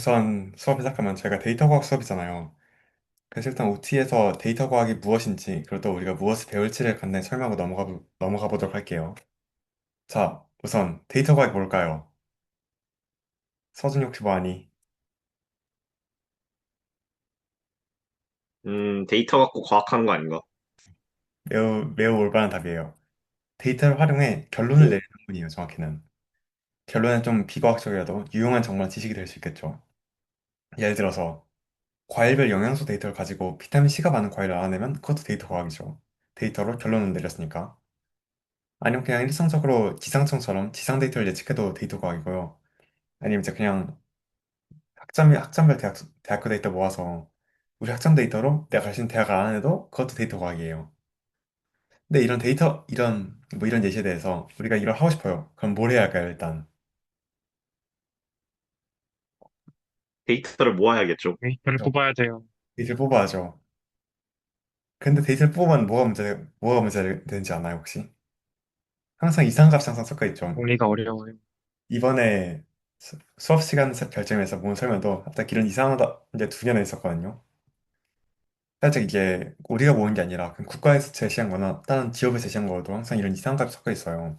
우선 수업 시작하면 저희가 데이터 과학 수업이잖아요. 그래서 일단 OT에서 데이터 과학이 무엇인지, 그리고 또 우리가 무엇을 배울지를 간단히 설명하고 넘어가 보도록 할게요. 자, 우선 데이터 과학이 뭘까요? 서준이 혹시 뭐 아니? 데이터 갖고 과학하는 거 아닌가? 매우 올바른 답이에요. 데이터를 활용해 결론을 오, 내리는 분이에요, 정확히는. 결론은 좀 비과학적이라도 유용한 정말 지식이 될 수 있겠죠. 예를 들어서 과일별 영양소 데이터를 가지고 비타민 C가 많은 과일을 알아내면 그것도 데이터 과학이죠. 데이터로 결론을 내렸으니까. 아니면 그냥 일상적으로 기상청처럼 지상 데이터를 예측해도 데이터 과학이고요. 아니면 이제 그냥 학점별 대학교 데이터 모아서 우리 학점 데이터로 내가 갈 수 있는 대학을 알아내도 그것도 데이터 과학이에요. 근데 이런 예시에 대해서 우리가 이걸 하고 싶어요. 그럼 뭘 해야 할까요, 일단? 데이터를 모아야겠죠. 데이터를 그죠? 뽑아야 돼요. 데이터를 뽑아야죠. 근데 데이터를 뽑으면 뭐가 문제 되는지 아나요, 혹시? 항상 이상값이 항상 섞여 있죠. 정리가 어려워요. 이번에 수업 시간 별점에서 본 설명도 갑자기 이런 이상하다 이제 두 개나 있었거든요. 살짝 이게 우리가 모은 게 아니라 그냥 국가에서 제시한 거나 다른 지역에서 제시한 거도 항상 이런 이상값이 섞여 있어요.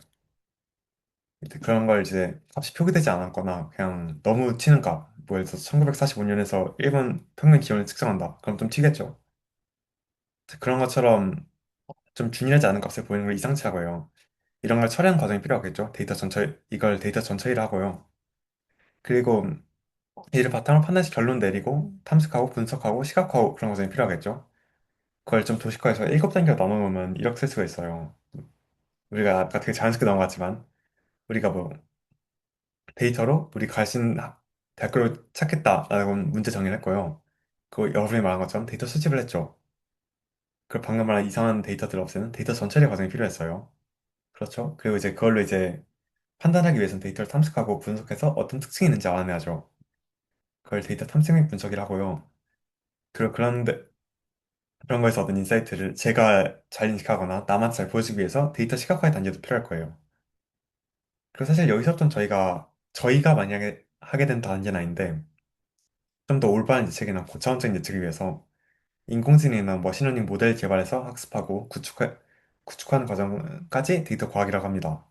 이제 그런 걸 이제 값이 표기되지 않았거나 그냥 너무 튀는 값, 뭐 예를 들어서 1945년에서 일본 평균 기온을 측정한다. 그럼 좀 튀겠죠. 그런 것처럼 좀 균일하지 않은 값을 보이는 걸 이상치라고 해요. 이런 걸 처리하는 과정이 필요하겠죠. 이걸 데이터 전처리를 하고요. 그리고 이를 바탕으로 판단해서 결론 내리고 탐색하고 분석하고 시각화하고 그런 과정이 필요하겠죠. 그걸 좀 도식화해서 7단계로 나눠놓으면 이렇게 쓸 수가 있어요. 우리가 아까 되게 자연스럽게 넘어갔지만 우리가 뭐 데이터로 우리 갈 수 있는 대학교를 찾겠다라고 문제 정의를 했고요. 그 여러분이 말한 것처럼 데이터 수집을 했죠. 그 방금 말한 이상한 데이터들 없애는 데이터 전처리 과정이 필요했어요. 그렇죠. 그리고 이제 그걸로 이제 판단하기 위해서는 데이터를 탐색하고 분석해서 어떤 특징이 있는지 알아내야죠. 그걸 데이터 탐색 및 분석이라 하고요. 그런 거에서 얻은 인사이트를 제가 잘 인식하거나 남한테 잘 보여주기 위해서 데이터 시각화의 단계도 필요할 거예요. 그리고 사실 여기서부터 저희가 만약에 하게 된 단계는 아닌데, 좀 더 올바른 예측이나 고차원적인 예측을 위해서 인공지능이나 머신러닝 모델 개발해서 학습하고 구축하는 과정까지 데이터 과학이라고 합니다.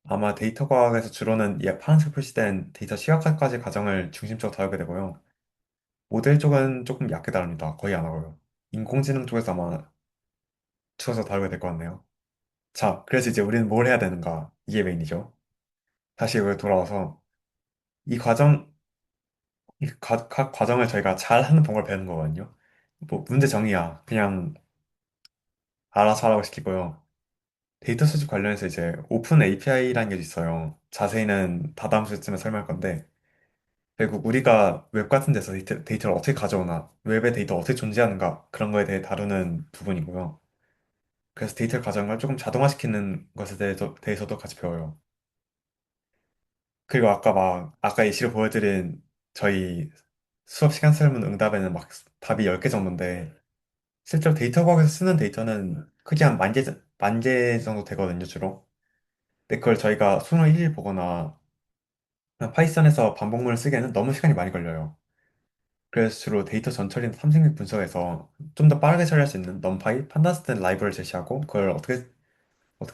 아마 데이터 과학에서 주로는 파란색 표시된 데이터 시각화까지 과정을 중심적으로 다루게 되고요. 모델 쪽은 조금 얕게 다룹니다. 거의 안 하고요. 인공지능 쪽에서 아마 추가서 다루게 될 것 같네요. 자, 그래서 이제 우리는 뭘 해야 되는가? 이게 메인이죠. 다시 여기 돌아와서 이 과정, 각 과정을 저희가 잘 하는 방법을 배우는 거거든요. 뭐 문제 정의야. 그냥 알아서 하라고 시키고요. 데이터 수집 관련해서 이제 오픈 API라는 게 있어요. 자세히는 다다음 주쯤에 설명할 건데, 결국 우리가 웹 같은 데서 데이터를 어떻게 가져오나, 웹에 데이터 어떻게 존재하는가, 그런 거에 대해 다루는 부분이고요. 그래서 데이터를 가져온 걸 조금 자동화시키는 것에 대해서도 같이 배워요. 그리고 아까 예시로 보여드린 저희 수업 시간 설문 응답에는 막 답이 10개 정도인데, 실제로 데이터 과학에서 쓰는 데이터는 크게 한 만 개 정도 되거든요, 주로. 근데 그걸 저희가 수능을 일일 보거나 그냥 파이썬에서 반복문을 쓰기에는 너무 시간이 많이 걸려요. 그래서 주로 데이터 전처리나 탐색력 분석에서 좀 더 빠르게 처리할 수 있는 넘파이, 판다스 등 라이브러를 제시하고 그걸 어떻게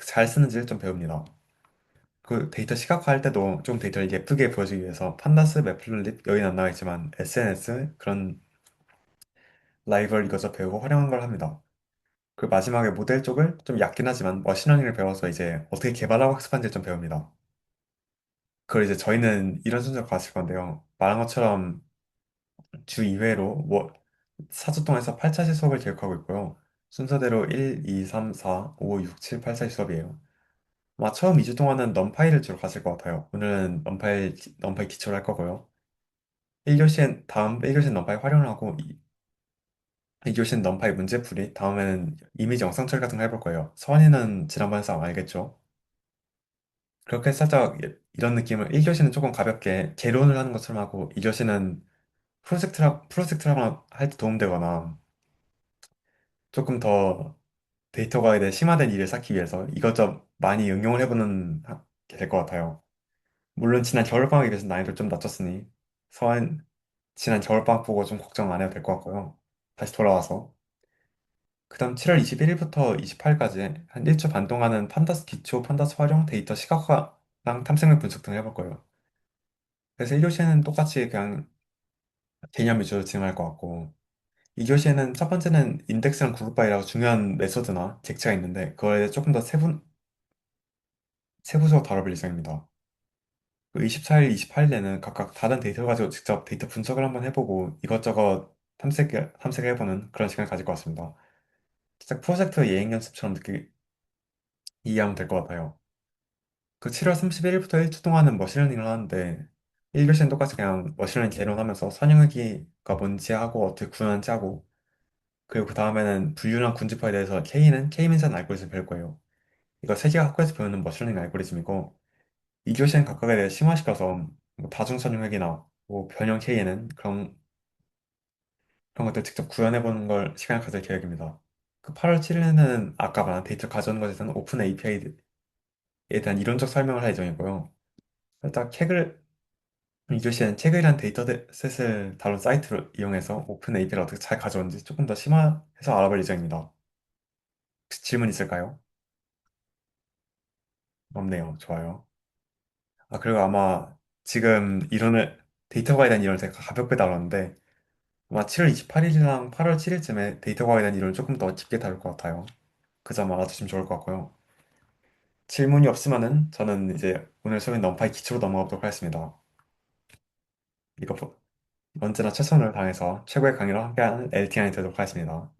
잘 쓰는지를 좀 배웁니다. 그 데이터 시각화할 때도 좀 데이터를 예쁘게 보여주기 위해서 판다스, 매플립, 여기는 안 나와 있지만 SNS 그런 라이브러리 이것저것 배우고 활용한 걸 합니다. 그 마지막에 모델 쪽을 좀 얕긴 하지만 머신러닝을 배워서 이제 어떻게 개발하고 학습하는지 좀 배웁니다. 그걸 이제 저희는 이런 순서로 갔을 건데요. 말한 것처럼 주 2회로 4주 동안 해서 8차시 수업을 계획하고 있고요. 순서대로 1, 2, 3, 4, 5, 6, 7, 8차시 수업이에요. 아마 처음 2주 동안은 넌파이를 주로 가실 것 같아요. 오늘은 넌파이 기초를 할 거고요. 1교시엔 넌파이 활용을 하고 2교시는 넌파이 문제풀이, 다음에는 이미지 영상 처리 같은 거 해볼 거예요. 서원이는 지난번에서 알겠죠? 그렇게 살짝 이런 느낌을 1교시는 조금 가볍게 개론을 하는 것처럼 하고 2교시는 프로젝트랑 할 때 도움되거나 조금 더 데이터 과에 대해 심화된 일을 쌓기 위해서 이것저것 많이 게 될 것 같아요. 물론 지난 겨울방학에 비해서 난이도를 좀 낮췄으니 서한 지난 겨울방학 보고 좀 걱정 안 해도 될 것 같고요. 다시 돌아와서. 그 다음 7월 21일부터 28일까지 한 일주 반 동안은 판다스 기초, 판다스 활용, 데이터 시각화랑 탐색력 분석 등을 해볼 거예요. 그래서 1교시에는 똑같이 그냥 개념 위주로 진행할 것 같고, 2교시에는 첫 번째는 인덱스랑 그룹바이라고 중요한 메소드나 객체가 있는데, 그거에 조금 더 세부적으로 다뤄볼 예정입니다. 24일, 28일에는 각각 다른 데이터를 가지고 직접 데이터 분석을 한번 해보고 이것저것 탐색을 해보는 그런 시간을 가질 것 같습니다. 살짝 프로젝트 예행 연습처럼 이해하면 될 것 같아요. 그 7월 31일부터 일주 동안은 머신러닝을 하는데 1교시는 똑같이 그냥 머신러닝 개론하면서 선형하기가 뭔지 하고 어떻게 구현하는지 하고 그리고 그 다음에는 분류랑 군집화에 대해서 K는 K-민선 알고리즘 배울 거예요. 이거 세계가 학교에서 배우는 머신러닝 알고리즘이고 2교시는 각각에 대해 심화시켜서 뭐 다중선형학이나 뭐 변형 K에는 그런 것들 직접 구현해보는 걸 시간을 가질 계획입니다. 그 8월 7일에는 아까 말한 데이터 가져오는 것에 대한 오픈 API에 대한 이론적 설명을 할 예정이고요. 살짝 이교시에는 책이란 데이터셋을 다룬 사이트를 이용해서 오픈 API를 어떻게 잘 가져오는지 조금 더 심화해서 알아볼 예정입니다. 혹시 질문 있을까요? 없네요. 좋아요. 아, 그리고 아마 지금 데이터 과에 대한 이론을 제가 가볍게 다뤘는데 아마 7월 28일이랑 8월 7일쯤에 데이터 과에 대한 이론을 조금 더 깊게 다룰 것 같아요. 그 점 알아두시면 좋을 것 같고요. 질문이 없으면은 저는 이제 오늘 수업인 넘파이 기초로 넘어가 보도록 하겠습니다. 이거 언제나 최선을 다해서 최고의 강의로 함께하는 LTI 되도록 하겠습니다.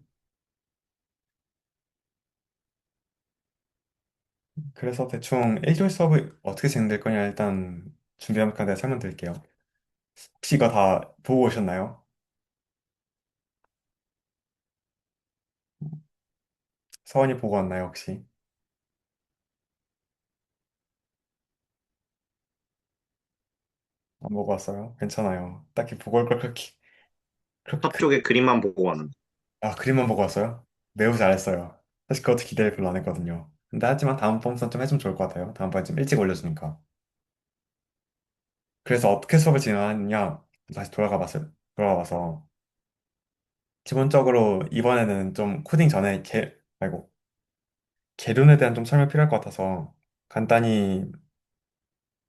그래서 대충 1교시 수업이 어떻게 진행될 거냐 일단 준비하면서 내가 설명드릴게요. 혹시 이거 다 보고 오셨나요? 서원이 보고 왔나요, 혹시? 안 보고 왔어요? 괜찮아요. 딱히 보고 올 걸 첫 그렇게, 쪽에 그림만 보고 왔는데. 그림만 보고 왔어요? 매우 잘했어요. 사실 그것도 기대를 별로 안 했거든요. 근데 하지만 다음번부터는 좀 해주면 좋을 것 같아요. 다음번에 좀 일찍 올려주니까. 그래서 어떻게 수업을 진행하느냐, 다시 돌아가 봐서, 기본적으로 이번에는 좀 코딩 전에 개론에 대한 좀 설명 필요할 것 같아서, 간단히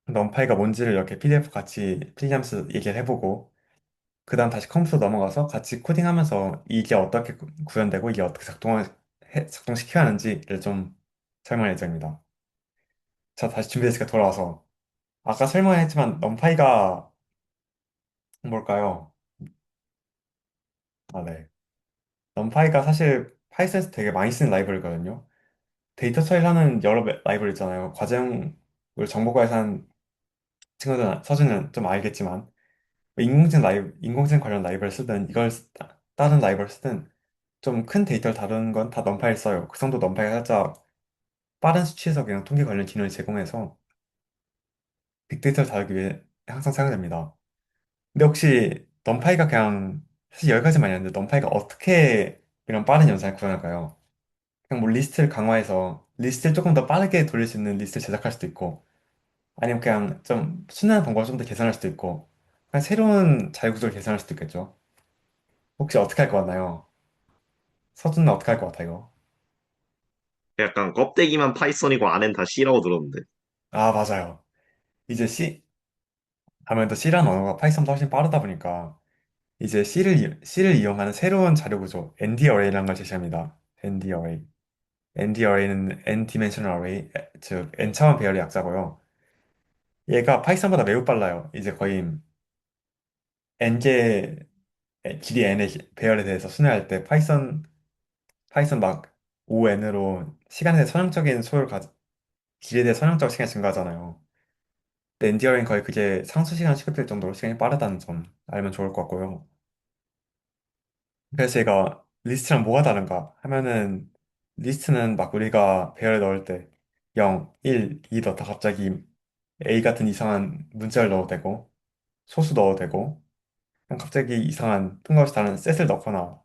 넌파이가 뭔지를 이렇게 PDF 같이 필기하면서 얘기를 해보고, 그 다음 다시 컴퓨터 넘어가서 같이 코딩하면서 이게 어떻게 구현되고 이게 어떻게 작동시켜야 하는지를 좀 설명할 예정입니다. 자, 다시 준비됐으니까 돌아와서. 아까 설명했지만 넌파이가 뭘까요? 아, 네. 넌파이가 사실 파이썬에서 되게 많이 쓰는 라이브러리거든요. 데이터 처리를 하는 여러 라이브러리 있잖아요. 과정을 정보과에서 한 친구들은, 서준은 좀 알겠지만, 인공지능 관련 라이브러리 쓰든, 다른 라이브러리 쓰든, 좀 큰 데이터를 다루는 건 다 넌파이를 써요. 그 정도 넌파이가 살짝 빠른 수치에서 그냥 통계 관련 기능을 제공해서 빅데이터를 다루기 위해 항상 사용됩니다. 근데 혹시 넌파이가 그냥, 사실 여기까지 많이 하는데, 넌파이가 어떻게 이런 빠른 연산을 구현할까요? 그냥 뭐 리스트를 강화해서 리스트를 조금 더 빠르게 돌릴 수 있는 리스트를 제작할 수도 있고 아니면 그냥 좀 순환 방법을 좀 더 개선할 수도 있고 그냥 새로운 자유구조를 개선할 수도 있겠죠. 혹시 어떻게 할 것 같나요? 서준은 어떻게 할 것 같아요? 약간 껍데기만 파이썬이고 안엔 다 C라고 들었는데. 아, 맞아요. 이제 아무래도 C라는 언어가 파이썬보다 훨씬 빠르다 보니까 이제 C를 이용하는 새로운 자료구조 ND-Array라는 걸 제시합니다. ND-Array. ND-Array는 N-Dimensional Array, 즉 N차원 배열의 약자고요. 얘가 파이썬보다 매우 빨라요. 이제 거의 n개 길이 n의 배열에 대해서 순회할 때 파이썬 막 ON으로 시간에 대해 선형적인 길에 대해 선형적 시간이 증가하잖아요. 근데 엔디어링 거의 그게 상수 시간 취급될 정도로 시간이 빠르다는 점 알면 좋을 것 같고요. 그래서 얘가 리스트랑 뭐가 다른가 하면은 리스트는 막 우리가 배열에 넣을 때 0, 1, 2 넣다 갑자기 A 같은 이상한 문자를 넣어도 되고 소수 넣어도 되고 그냥 갑자기 이상한 뜬금없이 다른 셋을 넣거나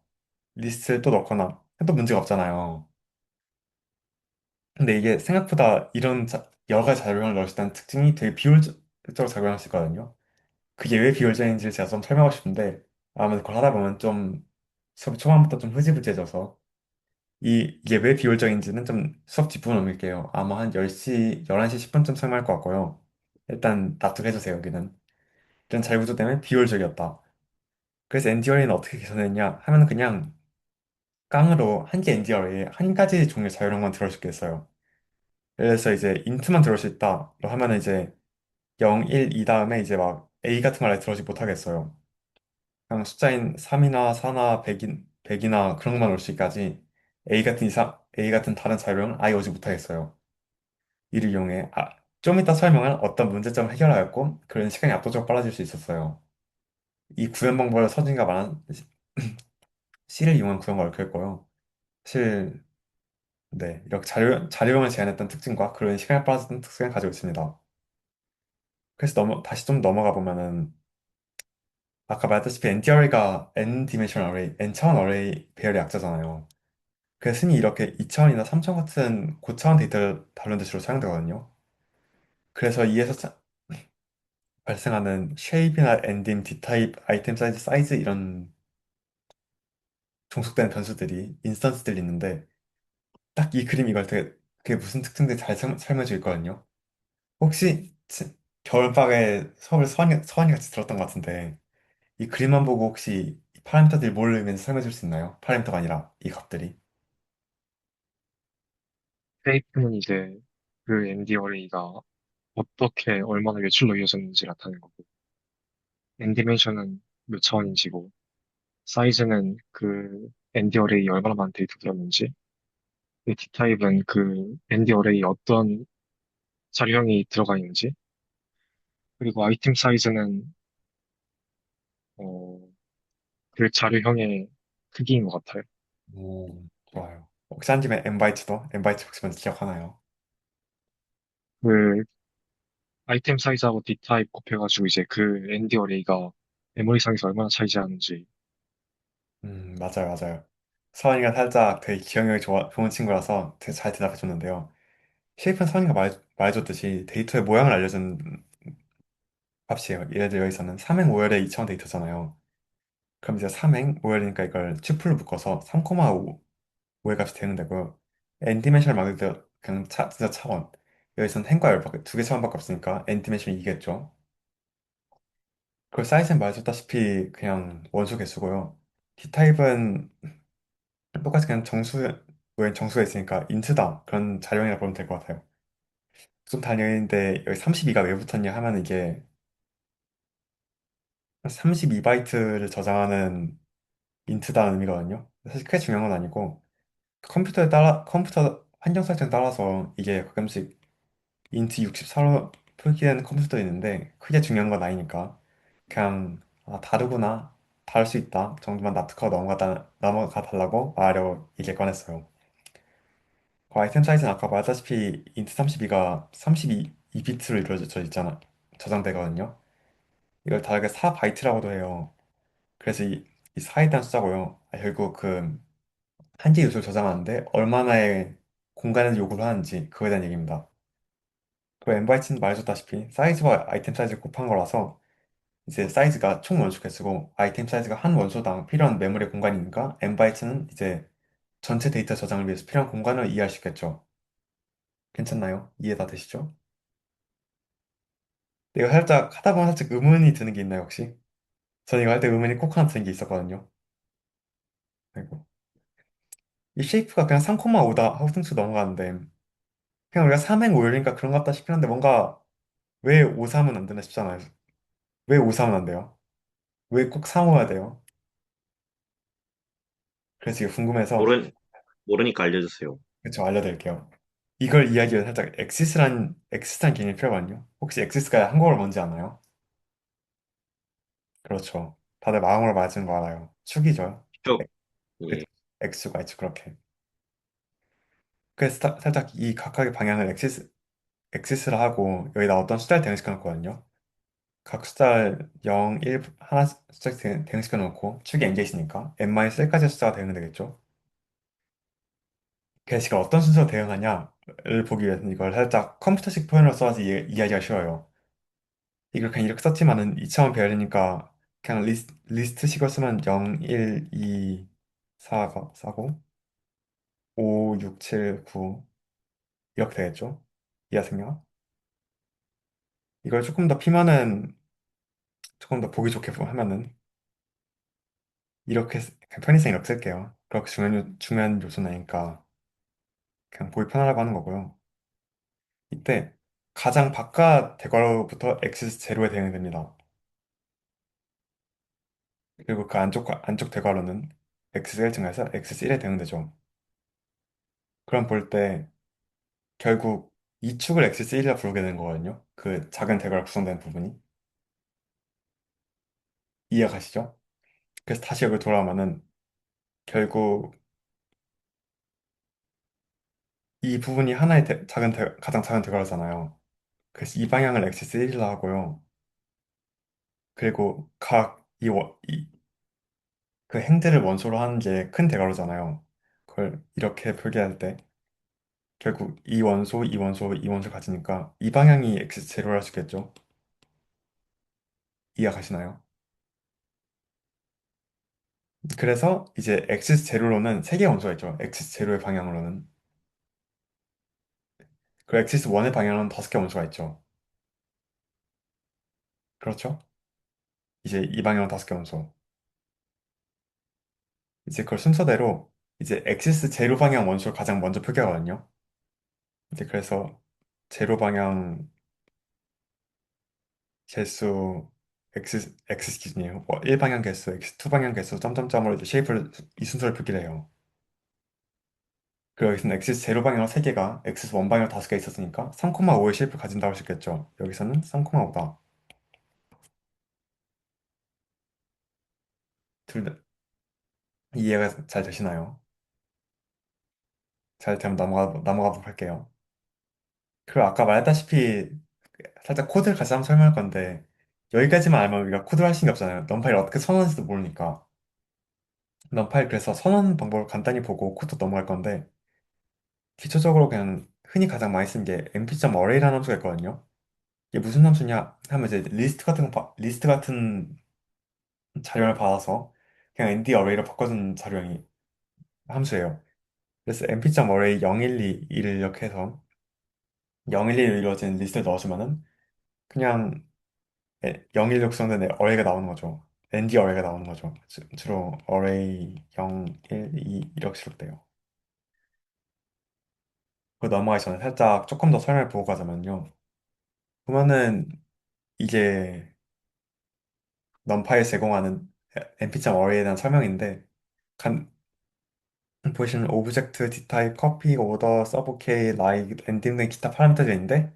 리스트를 또 넣거나 해도 문제가 없잖아요. 근데 이게 생각보다 여러 가지 작용을 넣을 수 있다는 특징이 되게 비효율적으로 작용할 수 있거든요. 그게 왜 비효율적인지를 제가 좀 설명하고 싶은데 아무래도 그걸 하다 보면 좀 수업 초반부터 좀 흐지부지해져서 이게 왜 비효율적인지는 좀 수업 뒷부분 넘길게요. 아마 한 10시, 11시 10분쯤 설명할 것 같고요. 일단 납득해주세요, 여기는. 일단 잘 구조되면 비효율적이었다. 그래서 NDRA는 어떻게 개선했냐 하면 그냥 깡으로 한 개 NDRA에 한 가지 종류의 자율형만 들어올 수 있게 했어요. 예를 들어서 이제 인트만 들어올 수 있다. 하면은 이제 0, 1, 2 다음에 이제 막 A 같은 걸 아예 들어오지 못하겠어요. 그냥 숫자인 3이나 4나 100이나 그런 것만 올 수 있까지 A 같은 다른 자료는 아예 오지 못하겠어요. 이를 이용해 좀 이따 설명할 어떤 문제점을 해결하였고 그런 시간이 압도적으로 빨라질 수 있었어요. 이 구현 방법을 서진과 말한 C를 이용한 구현과 얽혀있고요. 사실 네 이렇게 자료형을 제한했던 특징과 그런 시간이 빨라졌던 특징을 가지고 있습니다. 그래서 다시 좀 넘어가 보면은 아까 말했다시피 NDRA가 N 디멘션 어레이, N 차원 어레이 배열의 약자잖아요. 그래서 흔히 이렇게 2차원이나 3차원 같은 고차원 데이터를 다루는 데 주로 사용되거든요. 그래서 이에서 발생하는 쉐입이나 엔딩, D타입, 아이템 사이즈 이런 종속되는 변수들이 인스턴스들이 있는데 딱 이 그림 이걸 되게 그게 무슨 특징인지 잘 설명해 줄 거거든요. 혹시 겨울방에 수업을 서원이 같이 들었던 것 같은데 이 그림만 보고 혹시 이 파라미터들이 뭘 의미하는지 설명해 줄 수 있나요? 파라미터가 아니라 이 값들이. 쉐이프는 이제 그 MD 어레이가 어떻게 얼마나 외출로 이어졌는지 나타내는 거고, 엔디멘션은 몇 차원인지고, 사이즈는 그 ND 어레이 얼마나 많은 데이터 들었는지, D타입은 그 ND 어레이 어떤 자료형이 들어가 있는지, 그리고 아이템 사이즈는 어, 그 자료형의 크기인 것 같아요. 오, 좋아요. 혹시 한 김에 엠바이트 혹시 먼저 기억하나요? 그 아이템 사이즈하고 D타입 곱해가지고 이제 그 ND 어레이가 메모리상에서 얼마나 차이지 하는지. 맞아요, 맞아요. 서원이가 살짝 되게 기억력이 좋은 친구라서 되게 잘 대답해 줬는데요. 쉐이프는 서원이가 말해줬듯이 데이터의 모양을 알려준 값이에요. 예를 들어 여기서는 3행 5열의 2차원 데이터잖아요. 그럼 이제 3행 5열이니까 이걸 튜플로 묶어서 3,5의 값이 되는 되고요. n디멘sion을 말 그대로 그냥 진짜 차원. 여기서는 행과 열밖에 두 개 차원밖에 없으니까 n디멘션이 이겠죠. 그리고 사이즈는 말해줬다시피 그냥 원소 개수고요. D타입은 똑같이 그냥 왜 정수가 있으니까 인트다 그런 자료형이라 보면 될 것 같아요. 좀 단위인데 여기 32가 왜 붙었냐 하면 이게 32바이트를 저장하는 인트다는 의미거든요. 사실 크게 중요한 건 아니고 컴퓨터 환경 설정 따라서 이게 가끔씩 인트 64로 표기되는 컴퓨터도 있는데 크게 중요한 건 아니니까 그냥 다르구나 다를 수 있다 정도만 납득하고 넘어가 달라고 말하려고 얘기를 꺼냈어요. 그 아이템 사이즈는 아까 말했다시피 인트 32가 32비트로 이루어져 있잖아. 저장되거든요. 이걸 다르게 4바이트라고도 해요. 그래서 이 4에 대한 숫자고요. 결국 그 한지 요소를 저장하는데 얼마나의 공간을 요구를 하는지 그거에 대한 얘기입니다. 그 엠바이트는 말해줬다시피 사이즈와 아이템 사이즈를 곱한 거라서 이제 사이즈가 총 원소 개수고 아이템 사이즈가 한 원소당 필요한 메모리 공간이니까 엠바이트는 이제 전체 데이터 저장을 위해서 필요한 공간을 이해할 수 있겠죠. 괜찮나요? 이해 다 되시죠? 이거 살짝 하다 보면 살짝 의문이 드는 게 있나요, 혹시? 저는 이거 할 때 의문이 꼭 하나 드는 게 있었거든요. 아이고. 이 쉐이프가 그냥 3,5다 하고 승수 넘어가는데, 그냥 우리가 3행 5열이니까 그런 것 같다 싶긴 한데, 뭔가 왜 5, 3은 안 되나 싶잖아요. 왜 5, 3은 안 돼요? 왜 꼭 3, 5야 돼요? 그래서 이거 궁금해서, 모르, 모르니까 알려주세요. 그쵸, 알려드릴게요. 이걸 이야기하기 위해 살짝 엑시스란 개념이 필요하거든요. 혹시 엑시스가 한국어로 뭔지 아나요? 그렇죠. 다들 마음으로 맞은 거 알아요. 축이죠. 표, 엑- 예. X가 있죠, 그렇게. 그래서 살짝 이 각각의 방향을 엑시스를 하고 여기다 어떤 숫자를 대응시켜 놓거든요. 각 숫자를 0, 1, 하나 숫자 대응시켜 놓고 축이 n개 있으니까 n-1까지 숫자가 대응이 되겠죠. 그래서 이걸 어떤 순서로 대응하냐를 보기 위해서는 이걸 살짝 컴퓨터식 표현으로 써야지 이해하기가 쉬워요. 이걸 그냥 이렇게 썼지만은 2차원 배열이니까 그냥 리스트 식을 쓰면 0, 1, 2, 4가 싸고 5, 6, 7, 9 이렇게 되겠죠? 이해하세요? 이걸 조금 더 피면은 조금 더 보기 좋게 하면은 이렇게 그냥 편의상 이렇게 쓸게요. 그렇게 중요한 요소는 아니니까 그냥 보기 편하라고 하는 거고요. 이때 가장 바깥 대괄호부터 x 제로에 대응이 됩니다. 그리고 그 안쪽 대괄호는 x가 1 증가해서 x 1에 대응되죠. 그럼 볼 때 결국 이 축을 x1이라 부르게 되는 거거든요. 그 작은 대괄호 구성되는 부분이. 이해가 가시죠? 그래서 다시 여기 돌아오면은 결국 이 부분이 하나의 가장 작은 대괄호잖아요. 그래서 이 방향을 x1이라 하고요. 그리고 그 행들을 원소로 하는 게 큰 대괄호잖아요. 그걸 이렇게 표기할 때 결국 이 원소 가지니까 이 방향이 x0를 할 수 있겠죠. 이해 가시나요? 그래서 이제 x0로는 세 개의 원소가 있죠. x0의 방향으로는. 그리고 x1의 방향으로는 다섯 개의 원소가 있죠. 그렇죠? 이제 이 방향은 다섯 개 원소. 이제 그걸 순서대로 이제 x0 방향 원소를 가장 먼저 표기하거든요. 이제 그래서 제로 방향 개수 x 기준이에요. 1방향 개수, x2 방향 개수, 점점점으로 이제 이 순서를 표기를 해요. 그리고 여기서는 x 제로 방향으로 3개가, x 원 방향으로 5개 있었으니까 3,5의 쉐입을 가진다고 할 수 있겠죠. 여기서는 3,5다. 둘 다 이해가 잘 되시나요? 잘 되면 넘어가도록 할게요. 그리고 아까 말했다시피 살짝 코드를 같이 한번 설명할 건데 여기까지만 알면 우리가 코드를 할 수 있는 게 없잖아요. 넘파이를 어떻게 선언할지도 모르니까. 넘파일 그래서 선언 방법을 간단히 보고 코드 넘어갈 건데 기초적으로 그냥 흔히 가장 많이 쓰는 게 mp.array라는 함수가 있거든요. 이게 무슨 함수냐 하면 이제 리스트 같은 자료를 받아서 그냥 ND 어레이로 바꿔준 자료형이 함수예요. 그래서 mp.array 012를 이렇게 해서 012로 이루어진 리스트를 넣어주면은 그냥 016 구성된 어레이가 나오는 거죠. ND 어레이가 나오는 거죠. 주로 array 0, 1, 2 이렇게 시록돼요. 그 넘어가기 전에 살짝 조금 더 설명을 보고 가자면요. 보면은 이게 넘파에 제공하는 np.array에 대한 설명인데 간, 보시면 오브젝트, d타입, 커피, 오더, 서브 K, like, 엔딩 등 기타 파라미터들이 있는데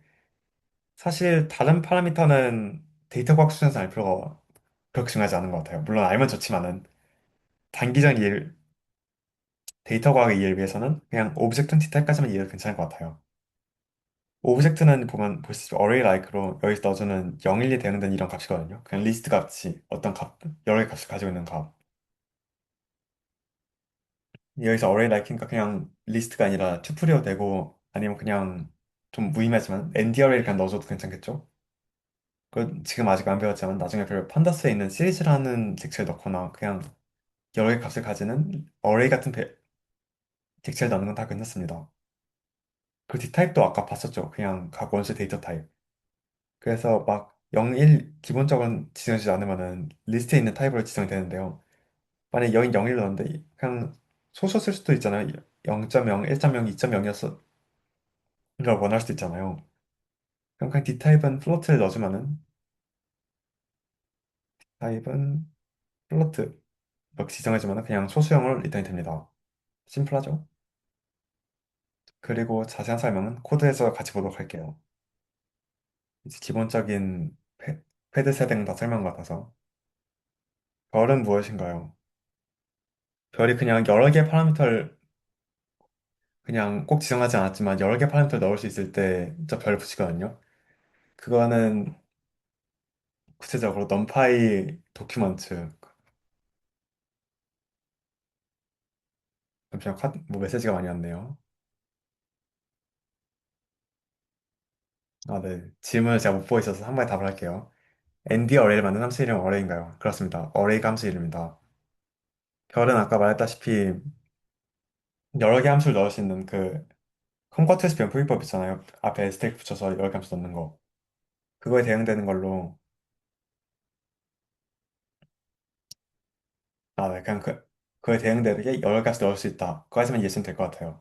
사실 다른 파라미터는 데이터 과학 수준에서 알 필요가 그렇게 중요하지 않은 것 같아요. 물론 알면 좋지만은 단기적 데이터 과학의 이해를 위해서는 그냥 오브젝트 d타입까지만 이해해도 괜찮을 것 같아요. 오브젝트는 보면 보시죠. array like로 여기서 넣어주는 0, 1, 2 대응된 이런 값이거든요. 그냥 리스트 값이 어떤 값, 여러 개 값을 가지고 있는 값. 여기서 array like니까 그냥 리스트가 아니라 튜플이어도 되고 아니면 그냥 좀 무의미하지만 ND array를 그냥 넣어줘도 괜찮겠죠? 지금 아직 안 배웠지만 나중에 배울 판다스에 있는 시리즈라는 객체를 넣거나 그냥 여러 개 값을 가지는 array 같은 객체를 넣는 건 다 괜찮습니다. 그 D타입도 아까 봤었죠. 그냥 각 원소의 데이터 타입. 그래서 막 0, 1 기본적은 지정하지 않으면은 리스트에 있는 타입으로 지정이 되는데요. 만약에 여긴 0, 1 넣었는데 그냥 소수 쓸 수도 있잖아요. 0.0, 1.0, 2.0이었어. 이걸 원할 수도 있잖아요. 그럼 그냥 D타입은 플로트를 넣어주면은 타입은 플로트 이렇게 지정해주면은 그냥 소수형으로 리턴이 됩니다. 심플하죠? 그리고 자세한 설명은 코드에서 같이 보도록 할게요. 이제 기본적인 패드 세ting 다 설명 같아서 별은 무엇인가요? 별이 그냥 여러 개 파라미터를 그냥 꼭 지정하지 않았지만 여러 개 파라미터를 넣을 수 있을 때 저 별을 붙이거든요. 그거는 구체적으로 numpy 도큐먼트 잠시만 뭐 메시지가 많이 왔네요. 아, 네. 질문을 제가 못 보고 있어서 한 번에 답을 할게요. ND 어레이를 만든 함수 이름 어레이인가요? 그렇습니다. 어레이가 함수 이름입니다. 별은 아까 말했다시피 여러 개 함수를 넣을 수 있는 그 콩커트에서 배운 표기법 있잖아요. 앞에 스테이크 붙여서 여러 개 함수 넣는 거. 그거에 대응되는 걸로 네, 그냥 그거에 대응되게 여러 개 함수 넣을 수 있다. 그거까지만 이해하시면 될 것 같아요.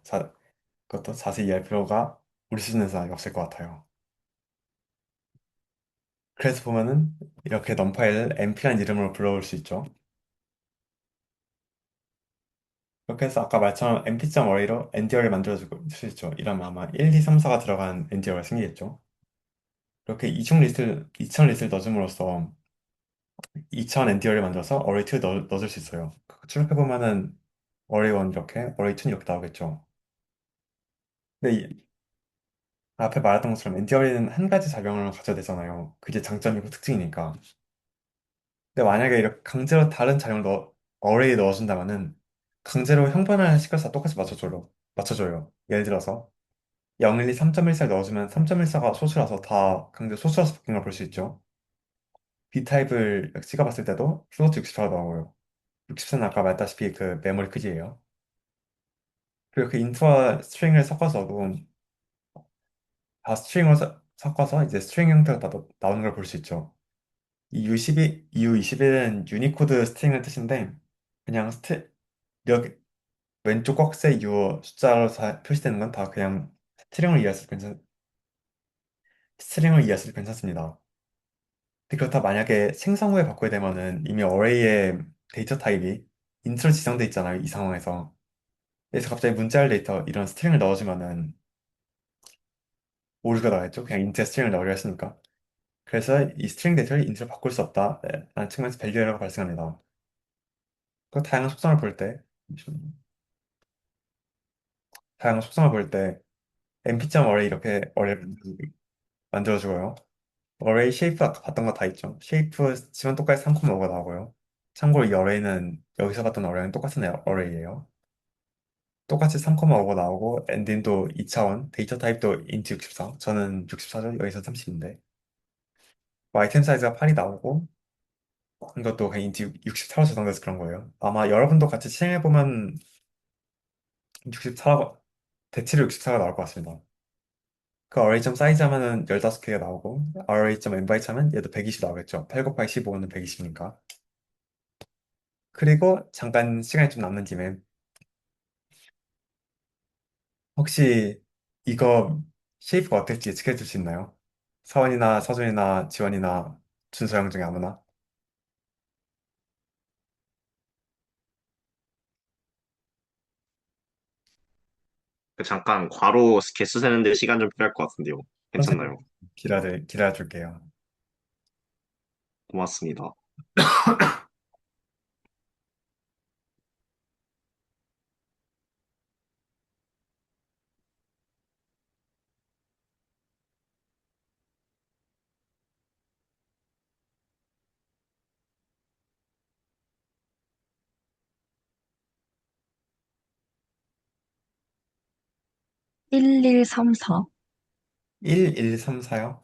그것도 자세히 이해할 필요가 우리 수준에서 없을 것 같아요. 그래서 보면은 이렇게 넘파이를 np라는 이름으로 불러올 수 있죠. 그렇게 해서 아까 말처럼 np.array로 ndR을 만들어줄 수 있죠. 이러면 아마 1, 2, 3, 4가 들어간 ndR가 생기겠죠. 이렇게 이중 리스트를, 2000 리스트를 넣어줌으로써 2000 ndR을 만들어서 array2 넣어줄 수 있어요. 출력해보면은 array1 이렇게, array2 이렇게 나오겠죠. 근데 앞에 말했던 것처럼 ndR는 한 가지 작용을 가져야 되잖아요. 그게 장점이고 특징이니까. 근데 만약에 이렇게 강제로 다른 자료를 어레이에 넣어준다면은 강제로 형변을 시켜서 똑같이 맞춰줘요. 예를 들어서 012, 3.14를 넣어주면 3.14가 소수라서 다 강제 소수라서 바뀐 걸 볼 수 있죠. B타입을 찍어봤을 때도 플로트 64가 나오고요. 64는 아까 말했다시피 그 메모리 크기예요. 그리고 그 인트와 스트링을 섞어서도 다 스트링으로 섞어서 이제 스트링 형태가 다 나오는 걸 볼 수 있죠. 이 U12, U21은 유니코드 스트링을 뜻인데 그냥 여기 왼쪽 꺽쇠 유 숫자로 표시되는 건 다 그냥 스트링을 이해했을 때 괜찮습니다. 근데 그렇다 만약에 생성 후에 바꾸게 되면은 이미 어레이의 데이터 타입이 인트로 지정돼 있잖아요. 이 상황에서. 그래서 갑자기 문자열 데이터 이런 스트링을 넣어주면은 오류가 나겠죠. 그냥 인트에 스트링을 넣으려 했으니까. 그래서 이 스트링 데이터를 인트로 바꿀 수 없다. 라는 측면에서 밸류 에러가 발생합니다. 그 다양한 속성을 볼 때 np.array 이렇게 어레이를 만들어주고요. 어레이 쉐이프 아까 봤던 거 다 있죠. 쉐이프 치면 똑같이 3,5가 나오고요. 참고로 이 어레이는 여기서 봤던 어레이는 똑같은 어레이예요. 똑같이 3,5가 나오고 엔딩도 2차원, 데이터 타입도 int 64. 저는 64죠. 여기서 30인데. 아이템 사이즈가 8이 나오고 이것도 그냥 int 64로 저장돼서 그런 거예요. 아마 여러분도 같이 실행해보면 64, 대체로 64가 나올 것 같습니다. 그 array.size 하면은 15개가 나오고 array.mbyte 하면 얘도 120 나오겠죠. 8 곱하기 15는 120이니까. 그리고 잠깐 시간이 좀 남는 김에 혹시 이거 쉐이프가 어떨지 예측해 줄 수 있나요? 서원이나 서준이나 지원이나 준서형 중에 아무나? 그 잠깐 괄호 개수 세는데 시간 좀 필요할 것 같은데요. 선생님 괜찮나요? 기다려줄게요. 고맙습니다. 1134. 1134요?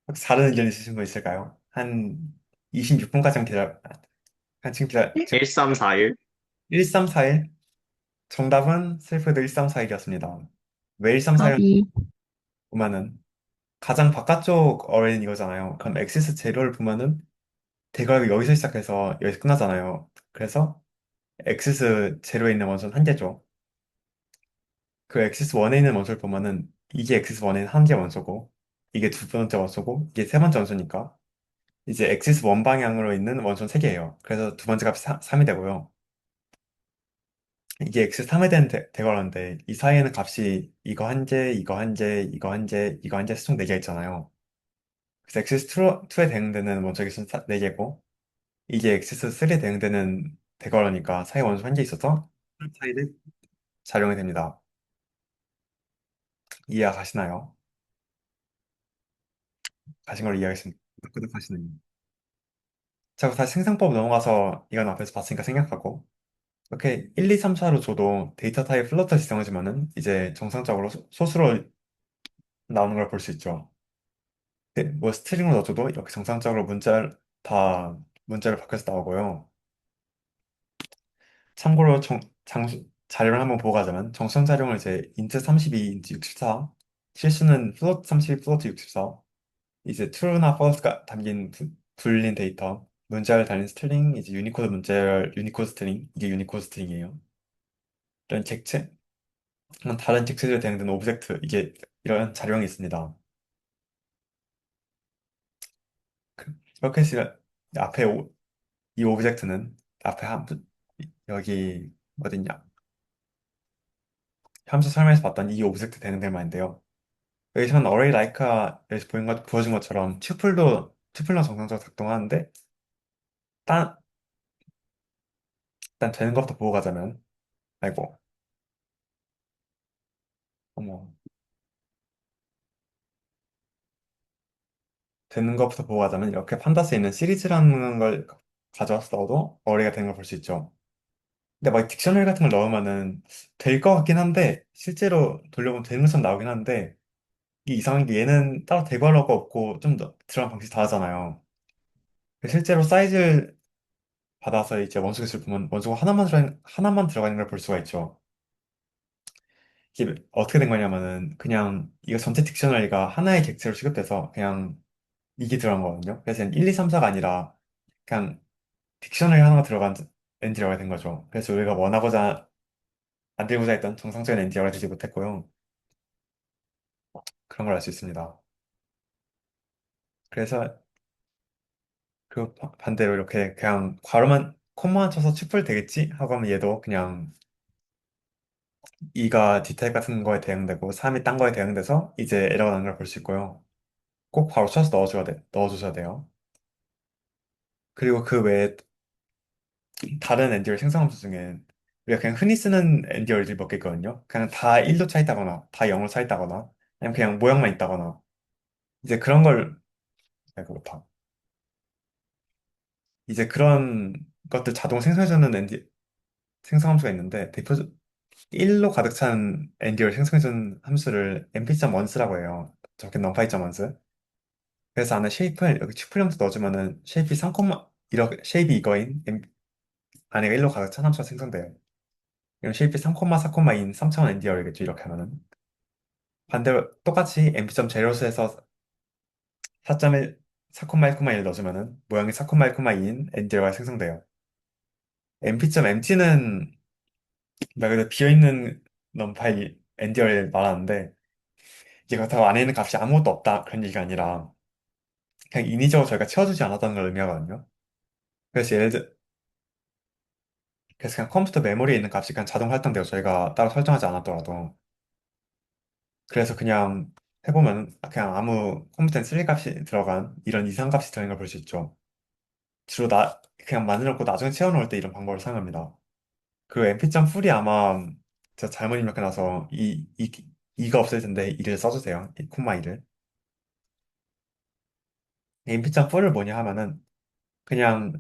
혹시 다른 의견 있으신 분 있을까요? 한 26분까지만 지금 1341? 1341? 정답은 슬프도 1341이었습니다. 왜 1341을 답이 보면은 가장 바깥쪽 어레이는 이거잖아요. 그럼 엑시스 제로를 보면은 대괄호 여기서 시작해서 여기서 끝나잖아요. 그래서 엑시스 제로에 있는 원소는 한 개죠. 그 엑시스 1에 있는 원소를 보면은 이게 엑시스 1에 있는 한 개 원소고 이게 두 번째 원소고 이게 세 번째 원소니까 이제 엑시스 1 방향으로 있는 원소는 세 개예요. 그래서 두 번째 값이 3이 되고요. 이게 엑시스 3에 대한 대괄호인데 이 사이에는 값이 이거 한 개, 이거 한 개, 이거 한 개, 이거 한 개, 총 4개 있잖아요. 그래서 엑시스 2에 대응되는 원소 값은 4개고 이게 엑시스 3에 대응되는 대괄호니까 사이 원소 한 개 있어서 사이를 작용이 됩니다. 이해 가시나요? 가신 걸 이해하겠습니다. 끄덕끄덕하시네요. 자, 다시 생성법 넘어가서 이건 앞에서 봤으니까 생략하고 이렇게 1, 2, 3, 4로 줘도 데이터 타입 플러터 지정해주면은 이제 정상적으로 소수로 나오는 걸 볼 수 있죠. 뭐 스트링으로 넣어줘도 이렇게 정상적으로 문자를 바뀌어서 나오고요. 참고로 자료를 한번 보고 가자면 정성 자료를 이제 인트 32, 인트 64, 실수는 플로트 32, 플로트 64, 이제 true나 false가 담긴 불린 데이터, 문자를 달린 스트링, 이제 유니코드 스트링, 이게 유니코드 스트링이에요. 이런 객체, 다른 객체들에 대응되는 오브젝트, 이게 이런 자료형이 있습니다. 이렇게 해서 앞에 이 오브젝트는 앞에 여기 어딨냐? 함수 설명에서 봤던 이 오브젝트 대응될 말인데요. 여기서는 array like가 여기서 부어진 것처럼 튜플로 정상적으로 작동하는데 딴, 일단 되는 것부터 보고 가자면 아이고 어머 되는 것부터 보고 가자면 이렇게 판다스에 있는 시리즈라는 걸 가져와서 넣어도 array가 되는 걸 볼 수 있죠. 근데 막 딕셔너리 같은 걸 넣으면은 될 것 같긴 한데 실제로 돌려보면 되는 것처럼 나오긴 한데 이 이상한 게 얘는 따로 대괄호가 없고 좀 더 들어간 방식이 다르잖아요. 실제로 사이즈를 받아서 이제 원소 개수를 보면 원소가 하나만 들어가 있는 걸 볼 수가 있죠. 이게 어떻게 된 거냐면은 그냥 이거 전체 딕셔너리가 하나의 객체로 취급돼서 그냥 이게 들어간 거거든요. 그래서 1, 2, 3, 4가 아니라 그냥 딕셔너리 하나가 들어간 엔디어가 된 거죠. 그래서 우리가 원하고자 만들고자 했던 정상적인 엔디어가 되지 못했고요. 그런 걸 알 수 있습니다. 그래서 그 반대로 이렇게 그냥 괄호만 콤마만 쳐서 추풀 되겠지 하고 하면 얘도 그냥 2가 D타입 같은 거에 대응되고 3이 딴 거에 대응돼서 이제 에러가 나는 걸 볼 수 있고요. 꼭 바로 쳐서 넣어주셔야 돼요. 그리고 그 외에 다른 엔디얼 생성함수 중에 우리가 그냥 흔히 쓰는 엔디얼들이 몇 개 있거든요. 그냥 다 1로 차 있다거나 다 0으로 차 있다거나 아니면 그냥 모양만 있다거나 이제 그런 걸 내가 못함. 이제 그런 것들 자동 생성해주는 생성함수가 있는데 대표 1로 가득 찬 엔디얼 생성해주는 함수를 mp.once라고 해요. 저게 numpy.once. 그래서 안에 쉐이프를 여기 튜플 형태 넣어주면은 쉐이프 3, 이렇게 쉐이프 이거인 안에가 1로 가득 찬 함수가 생성돼요. 이런 쉐이프 3,4,인 3차원 엔디어이겠죠, 이렇게 하면은. 반대로 똑같이 mp.zero스에서 4.1, 4,1,1 넣어주면은 모양이 4,1,2인 엔디어가 생성돼요. mp.empty는 말 그대로 비어있는 파일 엔디어를 말하는데 이게 그렇다고 안에 있는 값이 아무것도 없다 그런 얘기가 아니라 그냥 인위적으로 저희가 채워주지 않았다는 걸 의미하거든요. 그래서 그래서 그냥 컴퓨터 메모리에 있는 값이 그냥 자동 할당돼요. 저희가 따로 설정하지 않았더라도. 그래서 그냥 해보면 그냥 아무 컴퓨터에 쓸 값이 들어간 이런 이상 값이 들어있는 걸 볼 수 있죠. 주로 그냥 만들어놓고 나중에 채워놓을 때 이런 방법을 사용합니다. 그 mp.풀이 아마 제가 잘못 입력해놔서 이가 없을 텐데 이를 써주세요. 이 콤마 이를. mp.풀을 뭐냐 하면은 그냥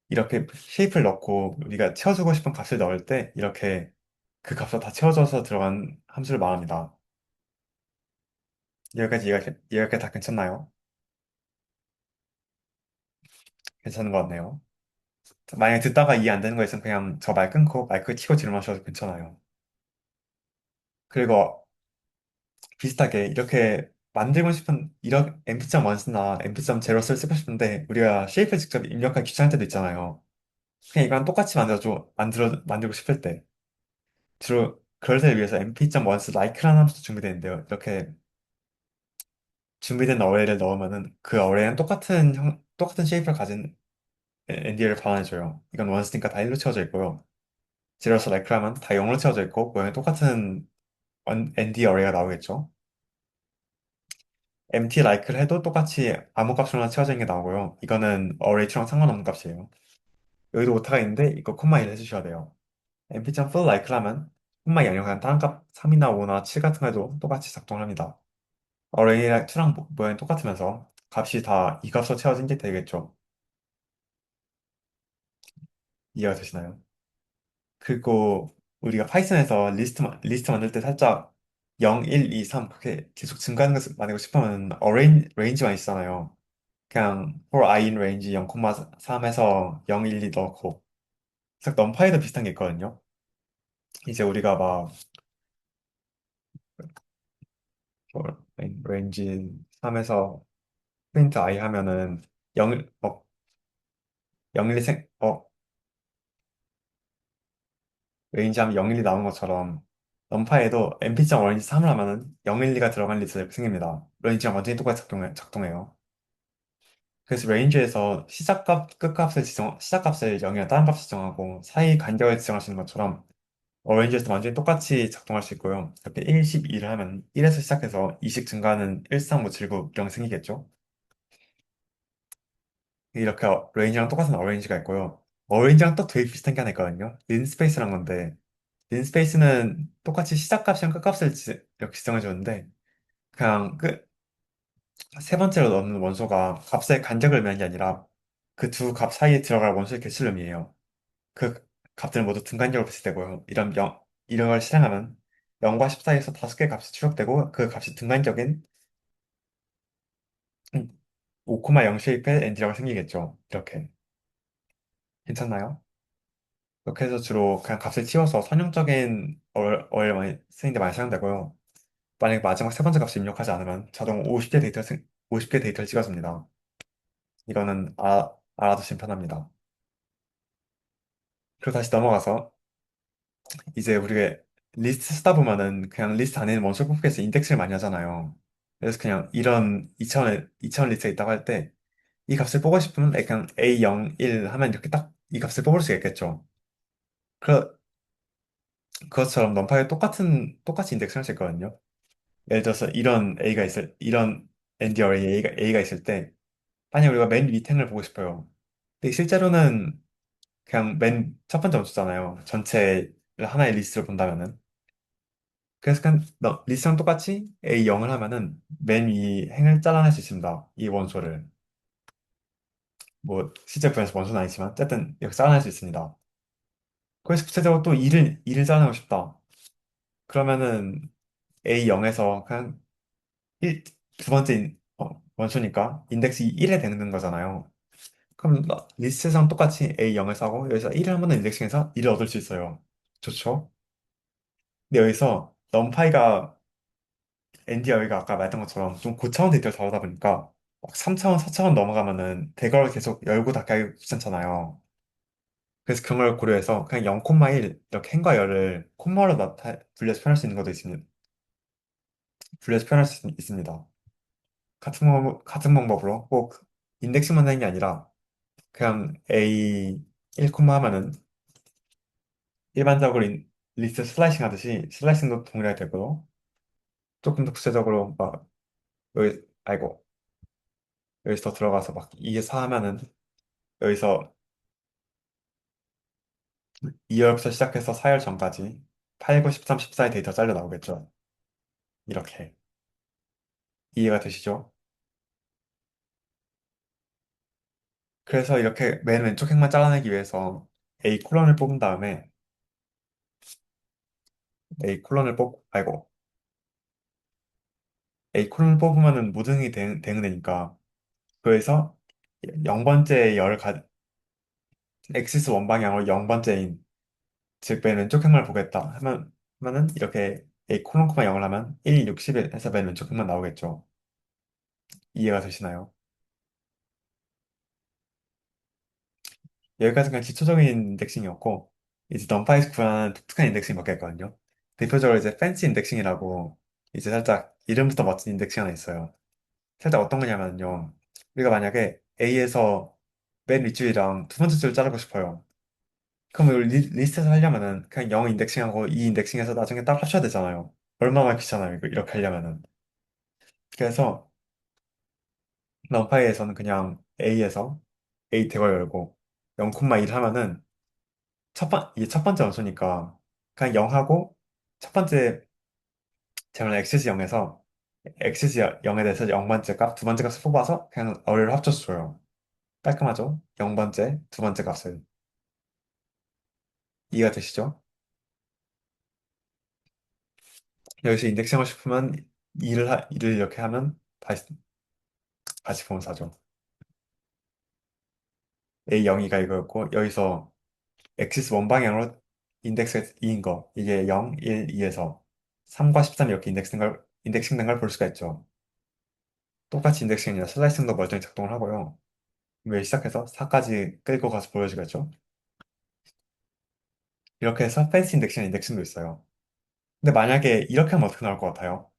이렇게 쉐이프를 넣고 우리가 채워주고 싶은 값을 넣을 때 이렇게 그 값을 다 채워져서 들어간 함수를 말합니다. 여기까지 다 괜찮나요? 괜찮은 것 같네요. 만약에 듣다가 이해 안 되는 거 있으면 그냥 저 말 끊고 마이크 켜고 질문하셔도 괜찮아요. 그리고 비슷하게 이렇게 만들고 싶은 이런 mp.1나 mp.0를 쓰고 싶은데 우리가 쉐이프를 직접 입력하기 귀찮을 때도 있잖아요. 그냥 이거랑 똑같이 만들고 싶을 때 주로 그럴 때를 위해서 mp.1 like라는 함수도 준비되는데요. 이렇게 준비된 어레이를 넣으면은 그 어레이는 똑같은 쉐이프를 가진 ND를 반환해줘요. 이건 원스니까 다 1로 채워져 있고요. 제로스 라이크라면 다 0으로 채워져 있고 모양이 똑같은 ND 어레이가 나오겠죠. MT like를 해도 똑같이 아무 값으로나 채워져 있는 게 나오고요. 이거는 어레이 추랑 상관없는 값이에요. 여기도 오타가 있는데 이거 콤마 1 해주셔야 돼요. mp.full like라면 콤마 2 아니고 그냥 다른 값 3이나 5나 7 같은 거 해도 똑같이 작동을 합니다. 어레이랑 추랑 모양이 똑같으면서 값이 다 이 값으로 채워진 게 되겠죠. 이해가 되시나요? 그리고 우리가 파이썬에서 리스트 만들 때 살짝 0, 1, 2, 3 그렇게 계속 증가하는 것을 만들고 싶으면 레인지만 있잖아요. 그냥 for i in range 0,3에서 0, 1, 2 넣고 즉 넘파이도 비슷한 게 있거든요. 이제 우리가 막 레인지 3에서 프린트 i 하면은 0, 0, 1, 2 레인지 하면 0, 1, 2 나오는 것처럼 넘파에도 np.range 3을 하면은 0, 1, 2가 들어간 리스트가 이렇게 생깁니다. 레인지랑 완전히 똑같이 작동해요. 그래서 레인지에서 시작값을 0이나 다른 값을 지정하고 사이 간격을 지정하시는 것처럼 어레인지에서 완전히 똑같이 작동할 수 있고요. 이렇게 1, 12를 하면 1에서 시작해서 2씩 증가하는 1, 3, 5, 7, 9 이런 게 생기겠죠. 이렇게 레인지랑 똑같은 어레인지가 있고요. 어레인지랑 또 되게 비슷한 게 하나 있거든요. 린스페이스란 건데 린스페이스는 똑같이 시작값이랑 끝값을 이렇게 지정해 주는데 그냥 세 번째로 넣는 원소가 값의 간격을 의미하는 게 아니라 그 두 값 사이에 들어갈 원소의 개수를 의미해요. 그 값들은 모두 등간격으로 배치되고요. 이런 걸 실행하면 0과 10 사이에서 다섯 개의 값이 추적되고 그 값이 등간격인 5,0 쉐입의 엔디라고 생기겠죠. 이렇게. 괜찮나요? 이렇게 해서 주로 그냥 값을 치워서 선형적인 어를 많이 쓰는데 많이 사용되고요. 만약에 마지막 세 번째 값을 입력하지 않으면 자동 50개 데이터를 찍어줍니다. 이거는 알아두시면 편합니다. 그리고 다시 넘어가서 이제 우리가 리스트 쓰다 보면은 그냥 리스트 안에 있는 원소 뽑기에서 인덱스를 많이 하잖아요. 그래서 그냥 이런 2차원 리스트가 있다고 할 때 이 값을 뽑고 싶으면 그냥 A0, 1 하면 이렇게 딱 이 값을 뽑을 수가 있겠죠. 그, 그것처럼 넘파에 똑같이 인덱스를 할 수 있거든요. 예를 들어서 이런 엔디 어레이 A가 있을 때 만약 우리가 맨 밑에 을 보고 싶어요. 근데 실제로는 그냥 맨 첫 번째 원소잖아요. 전체 하나의 리스트를 본다면은. 그래서 그냥 리스트랑 똑같이 A0을 하면은 맨 위 행을 잘라낼 수 있습니다. 이 원소를. 뭐 실제 구현에서 원소는 아니지만 어쨌든 이렇게 잘라낼 수 있습니다. 그래서 구체적으로 또 2를 잘라내고 싶다. 그러면은 A0에서 그냥 1, 두 번째 원소니까 인덱스 1에 되는 거잖아요. 그럼 리스트상 똑같이 A0을 사고 여기서 1을 한 번 더 인덱싱해서 1을 얻을 수 있어요. 좋죠? 근데 여기서 넘파이가 앤디 여기가 아까 말했던 것처럼 좀 고차원 데이터를 다루다 보니까 막 3차원, 4차원 넘어가면은 대괄호 계속 열고 닫기 하기 귀찮잖아요. 그래서 그런 걸 고려해서 그냥 0,1 이렇게 행과 열을 콤마로 분리해서 표현할 수 있는 것도 있습니다. 분리해서 표현할 수 있습니다. 같은 방법으로 꼭 인덱스만 하는 게 아니라 그냥 A 1, 하면은 일반적으로 리스트 슬라이싱 하듯이 슬라이싱도 동일하게 되고 조금 더 구체적으로 막 아이고 여기서 더 들어가서 막 이게 4 하면은 여기서 2열부터 시작해서 4열 전까지 8, 9, 13, 14의 데이터 잘려 나오겠죠. 이렇게 이해가 되시죠? 그래서 이렇게 맨 왼쪽 행만 잘라내기 위해서 A 콜론을 뽑은 다음에 A 콜론을 A 콜론을 뽑으면은 모든 행이 되니까 그래서 0번째 엑시스 원방향으로 0번째인 즉 맨 왼쪽 행만 보겠다 하면은 이렇게 A 콜론 코마 0을 하면 1, 60일 해서 맨 왼쪽 행만 나오겠죠. 이해가 되시나요? 여기까지 그냥 기초적인 인덱싱이었고, 이제 넘파이에서 구현하는 독특한 인덱싱이 몇 개 있거든요. 대표적으로 이제 팬시 인덱싱이라고, 이제 살짝 이름부터 멋진 인덱싱 하나 있어요. 살짝 어떤 거냐면요. 우리가 만약에 A에서 맨 윗줄이랑 두 번째 줄을 자르고 싶어요. 그럼 이걸 리스트에서 하려면은 그냥 0 인덱싱하고 2 인덱싱해서 나중에 딱 합쳐야 되잖아요. 얼마나 귀찮아요, 이렇게 하려면은. 그래서 넘파이에서는 그냥 A에서 A 대괄호 열고 0,1 하면은 이게 첫 번째 원소니까 그냥 0하고 첫 번째 제발 x's 0에서 x's 0에 대해서 0번째 값, 두 번째 값을 뽑아서 그냥 어를 합쳐서 줘요. 깔끔하죠? 0번째, 두 번째 값을. 이해가 되시죠? 여기서 인덱싱하고 싶으면 일을 이렇게 하면 다시 보면 사죠. A02가 이거였고, 여기서 엑시스 원방향으로 인덱스 2인 거, 이게 0, 1, 2에서 3과 13 이렇게 인덱싱된 걸 볼 수가 있죠. 똑같이 인덱싱이나 슬라이싱도 멀쩡히 작동을 하고요. 왜 시작해서 4까지 끌고 가서 보여주겠죠. 이렇게 해서 펜스 인덱싱, 인덱싱도 있어요. 근데 만약에 이렇게 하면 어떻게 나올 것 같아요?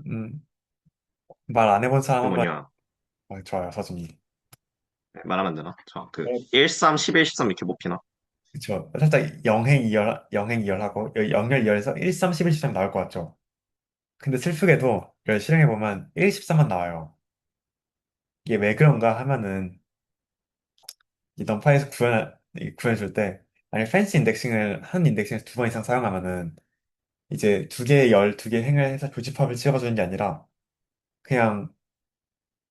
음, 말 안 해본 사람 그 한번, 뭐냐. 좋아요, 서준이. 네, 말하면 안 되나? 자, 그 네. 13, 11, 13 이렇게 뽑히나? 그쵸. 살짝 영행 2열 하고, 여기 영열 2열에서 1, 3, 11, 13 나올 것 같죠. 근데 슬프게도 이걸 실행해보면 1, 13만 나와요. 이게 왜 그런가 하면은, 이 넌파에서 구현해줄 때, 만약 팬시 인덱싱을, 한 인덱싱에서 2번 이상 사용하면은, 이제 두 개의 열, 두 개의 행을 해서 교집합을 찍어주는 게 아니라, 그냥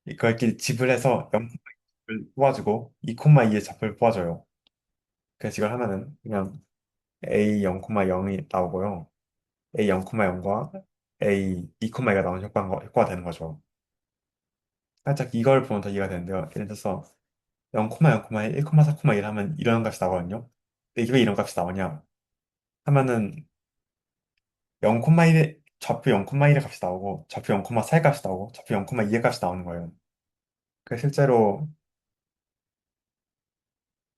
그걸 지불해서 0을 뽑아주고 2,2의 좌표를 뽑아줘요. 그래서 이걸 하면은 그냥 A 0,0이 나오고요. A 0,0과 A 2,2가 나오는 효과가 되는 거죠. 살짝 이걸 보면 더 이해가 되는데요. 예를 들어서 0,0,1, 1,4,1 하면 이런 값이 나거든요. 근데 이게 왜 이런 값이 나오냐 하면은 0,1, 좌표 0,1의 값이 나오고 좌표 0,4의 값이 나오고 좌표 0,2의 값이 나오는 거예요. 그래서 실제로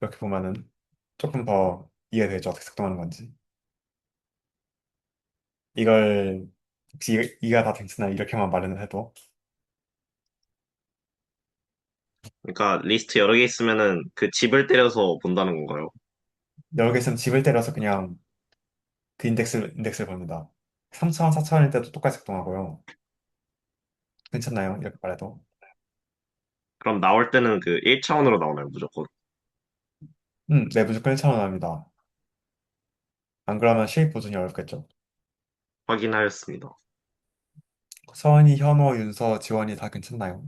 이렇게 보면은 조금 더 이해되죠. 어떻게 작동하는 건지. 이걸 혹시 이가 다 괜찮나 이렇게만 말을 해도 그러니까 리스트 여러 개 있으면은 그 집을 때려서 본다는 건가요? 여러 개 있으면 집을 때려서 그냥 그 인덱스를 봅니다. 3차원, 4차원일 때도 똑같이 작동하고요. 괜찮나요? 이렇게 말해도. 그럼 나올 때는 그 1차원으로 나오나요, 무조건? 네, 무조건 1차원 합니다. 안 그러면 쉐입 보존이 어렵겠죠. 확인하였습니다. 서원이, 현호, 윤서, 지원이 다 괜찮나요?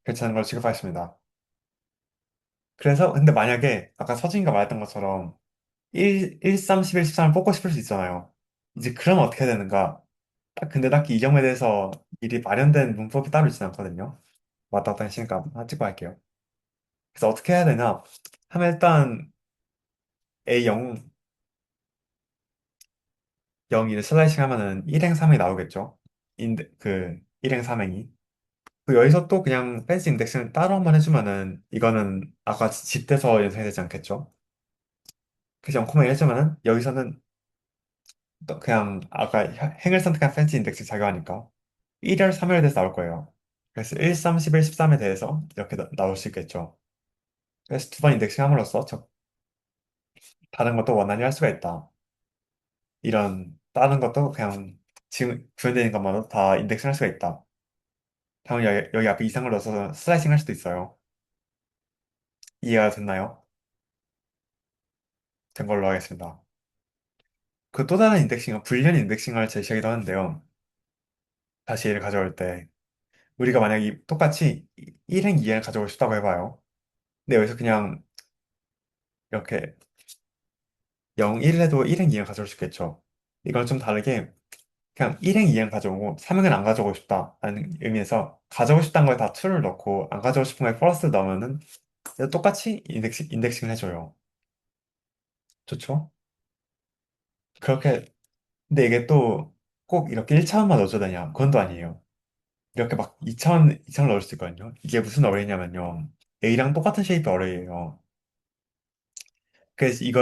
괜찮은 걸 취급하겠습니다. 그래서 근데 만약에 아까 서진이가 말했던 것처럼 3, 11, 13을 뽑고 싶을 수 있잖아요. 이제 그럼 어떻게 해야 되는가? 근데 딱히 이 점에 대해서 미리 마련된 문법이 따로 있진 않거든요. 왔다 갔다 하시니까 한번 찍고 할게요. 그래서 어떻게 해야 되나 하면 일단 A0, 0을 슬라이싱 하면은 1행 3행이 나오겠죠. 그 1행 3행이. 여기서 또 그냥 펜스 인덱스는 따로 한번 해주면은 이거는 아까 집대서 연상이 되지 않겠죠. 그래서 0,1 해주면은 여기서는 또 그냥 아까 행을 선택한 펜스 인덱스 작용하니까 1열, 3열에 대해서 나올 거예요. 그래서 1, 3, 11, 13에 대해서 이렇게 나올 수 있겠죠. 그래서 두 번 인덱싱 함으로써 다른 것도 원활히 할 수가 있다. 이런 다른 것도 그냥 지금 구현되는 것만으로 다 인덱싱 할 수가 있다. 당연히 여기 앞에 이상을 넣어서 슬라이싱 할 수도 있어요. 이해가 됐나요? 된 걸로 하겠습니다. 그 또 다른 인덱싱은 불리한 인덱싱을 제시하기도 하는데요. 다시 얘를 가져올 때 우리가 만약에 똑같이 1행, 2행을 가져오고 싶다고 해봐요. 근데 여기서 그냥 이렇게 0, 1 해도 1행, 2행 가져올 수 있겠죠. 이건 좀 다르게 그냥 1행, 2행 가져오고 3행은 안 가져오고 싶다라는 의미에서 가져오고 싶다는 거에 다 true를 넣고 안 가져오고 싶은 거에 false를 넣으면은 똑같이 인덱싱을 해줘요. 좋죠? 그렇게 근데 이게 또 꼭 이렇게 1차원만 넣어줘야 되냐? 그건 또 아니에요. 이렇게 막 2차원 넣을 수 있거든요. 이게 무슨 어레이냐면요. A랑 똑같은 쉐입의 어레이예요. 그래서 이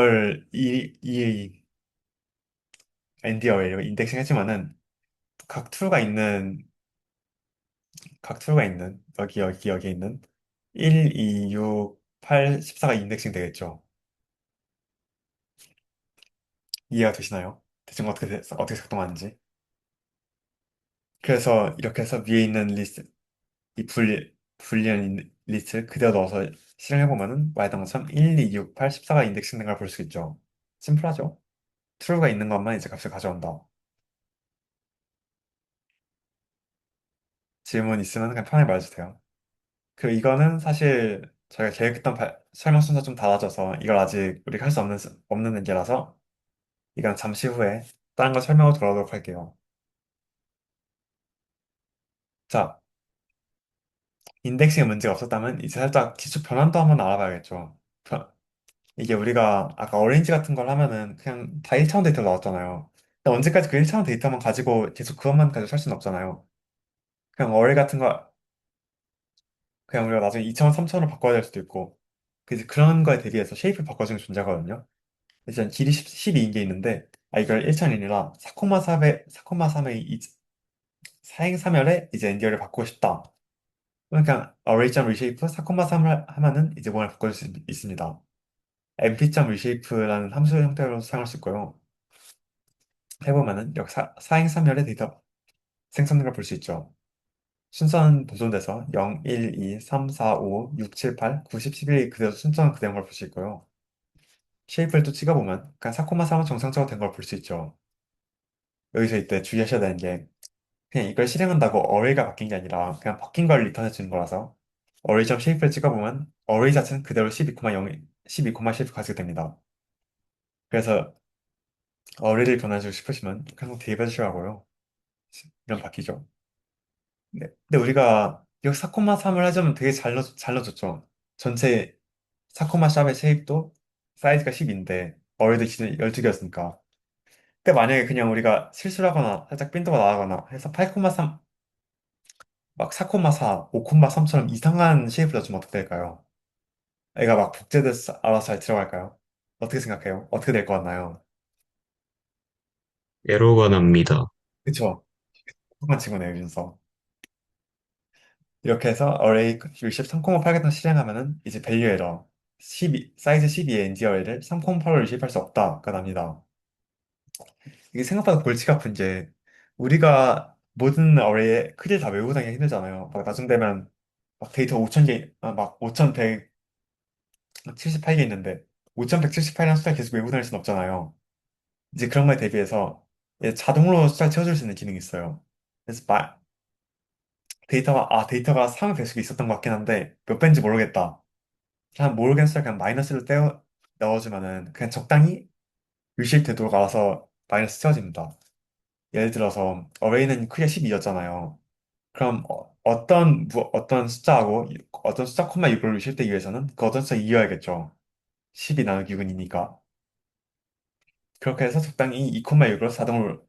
ND 어레이를 인덱싱 했지만은 각 툴가 있는, 여기에 있는 1, 2, 6, 8, 14가 인덱싱 되겠죠. 이해가 되시나요? 대충 어떻게 작동하는지. 그래서 이렇게 해서 위에 있는 리스트, 불리한 리스트를 그대로 넣어서 실행해보면은 말했던 것처럼 1, 2, 6, 8, 14가 인덱싱된 걸 볼 수 있죠. 심플하죠? true가 있는 것만 이제 값을 가져온다. 질문 있으면 그냥 편하게 말해주세요. 그리고 이거는 사실 저희가 계획했던 설명 순서 좀 달라져서 이걸 아직 우리가 할 수 없는 문제라서 이건 잠시 후에 다른 거 설명으로 돌아오도록 할게요. 자, 인덱싱에 문제가 없었다면 이제 살짝 기초 변환도 한번 알아봐야겠죠. 이게 우리가 아까 어레인지 같은 걸 하면은 그냥 다 1차원 데이터로 나왔잖아요. 근데 언제까지 그 1차원 데이터만 가지고 계속 그것만 가지고 살 수는 없잖아요. 그냥 어레 같은 거 그냥 우리가 나중에 2차원, 3차원으로 바꿔야 될 수도 있고 그래서 그런 거에 대비해서 쉐입을 바꿔주는 존재거든요. 일단 길이 12인 게 있는데 이걸 1차원이라 4,3의 4행사멸에 이제 엔디어를 바꾸고 싶다. 그럼 그냥 array.reshape 4,3을 하면은 이제 뭔가를 바꿔줄 수 있습니다. mp.reshape라는 함수 형태로 사용할 수 있고요. 해보면은 여기 4행사멸의 데이터 생성된 걸 볼 수 있죠. 순서는 보존돼서 0, 1, 2, 3, 4, 5, 6, 7, 8, 9, 10, 11이 그대로 순서는 그대로인 걸 볼 수 있고요. 쉐이프를 또 찍어보면 그냥 4,3은 정상적으로 된 걸 볼 수 있죠. 여기서 이때 주의하셔야 되는 게 그냥 이걸 실행한다고 어레이가 바뀐 게 아니라 그냥 바뀐 걸 리턴해 주는 거라서 어레이점 쉐이프를 찍어보면 어레이 자체는 그대로 12,0, 12,10 가지게 됩니다. 그래서 어레이를 변환해주고 싶으시면 계속 대입해 주셔야 하고요. 이런 바뀌죠. 네. 근데 우리가 여기 4,3을 하자면 되게 잘 넣어줬죠. 전체 4, 샵의 쉐입도 사이즈가 10인데 어레이도 기준 12개였으니까. 근데 만약에 그냥 우리가 실수를 하거나 살짝 빈도가 나가거나 해서 8,3 막 4,4, 5,3처럼 이상한 쉐입을 넣어주면 어떻게 될까요? 애가 막 복제돼서 알아서 잘 들어갈까요? 어떻게 생각해요? 어떻게 될 것 같나요? 에러가 납니다. 그쵸? 똑같은 친구네요, 윤서. 이렇게 해서 array 63,8을 실행하면은 이제 value 에러 12, 사이즈 12의 엔디 어레이를 3,8로 유지할 수 없다가 납니다. 이게 생각보다 골치가 아픈 게 우리가 모든 어레이의 크기를 다 외우고 다니기 힘들잖아요. 막 나중 되면 막 데이터 5,000개, 막 5,178개 있는데 5,178이라는 숫자 계속 외우고 다닐 순 없잖아요. 이제 그런 거에 대비해서 이제 자동으로 숫자를 채워줄 수 있는 기능이 있어요. 그래서 데이터가 3의 배수가 있었던 것 같긴 한데 몇 배인지 모르겠다. 그냥 모르겠어요. 그냥 마이너스를 넣어주면은 그냥 적당히 유실 되도록 알아서 마이너스 채워집니다. 예를 들어서 어레이는 크기가 12였잖아요. 그럼 어떤 숫자하고 어떤 숫자 콤마 6을 유실되기 위해서는 그 어떤 숫자 이어야겠죠. 12 나누기 6이니까. 그렇게 해서 적당히 2,6으로 자동으로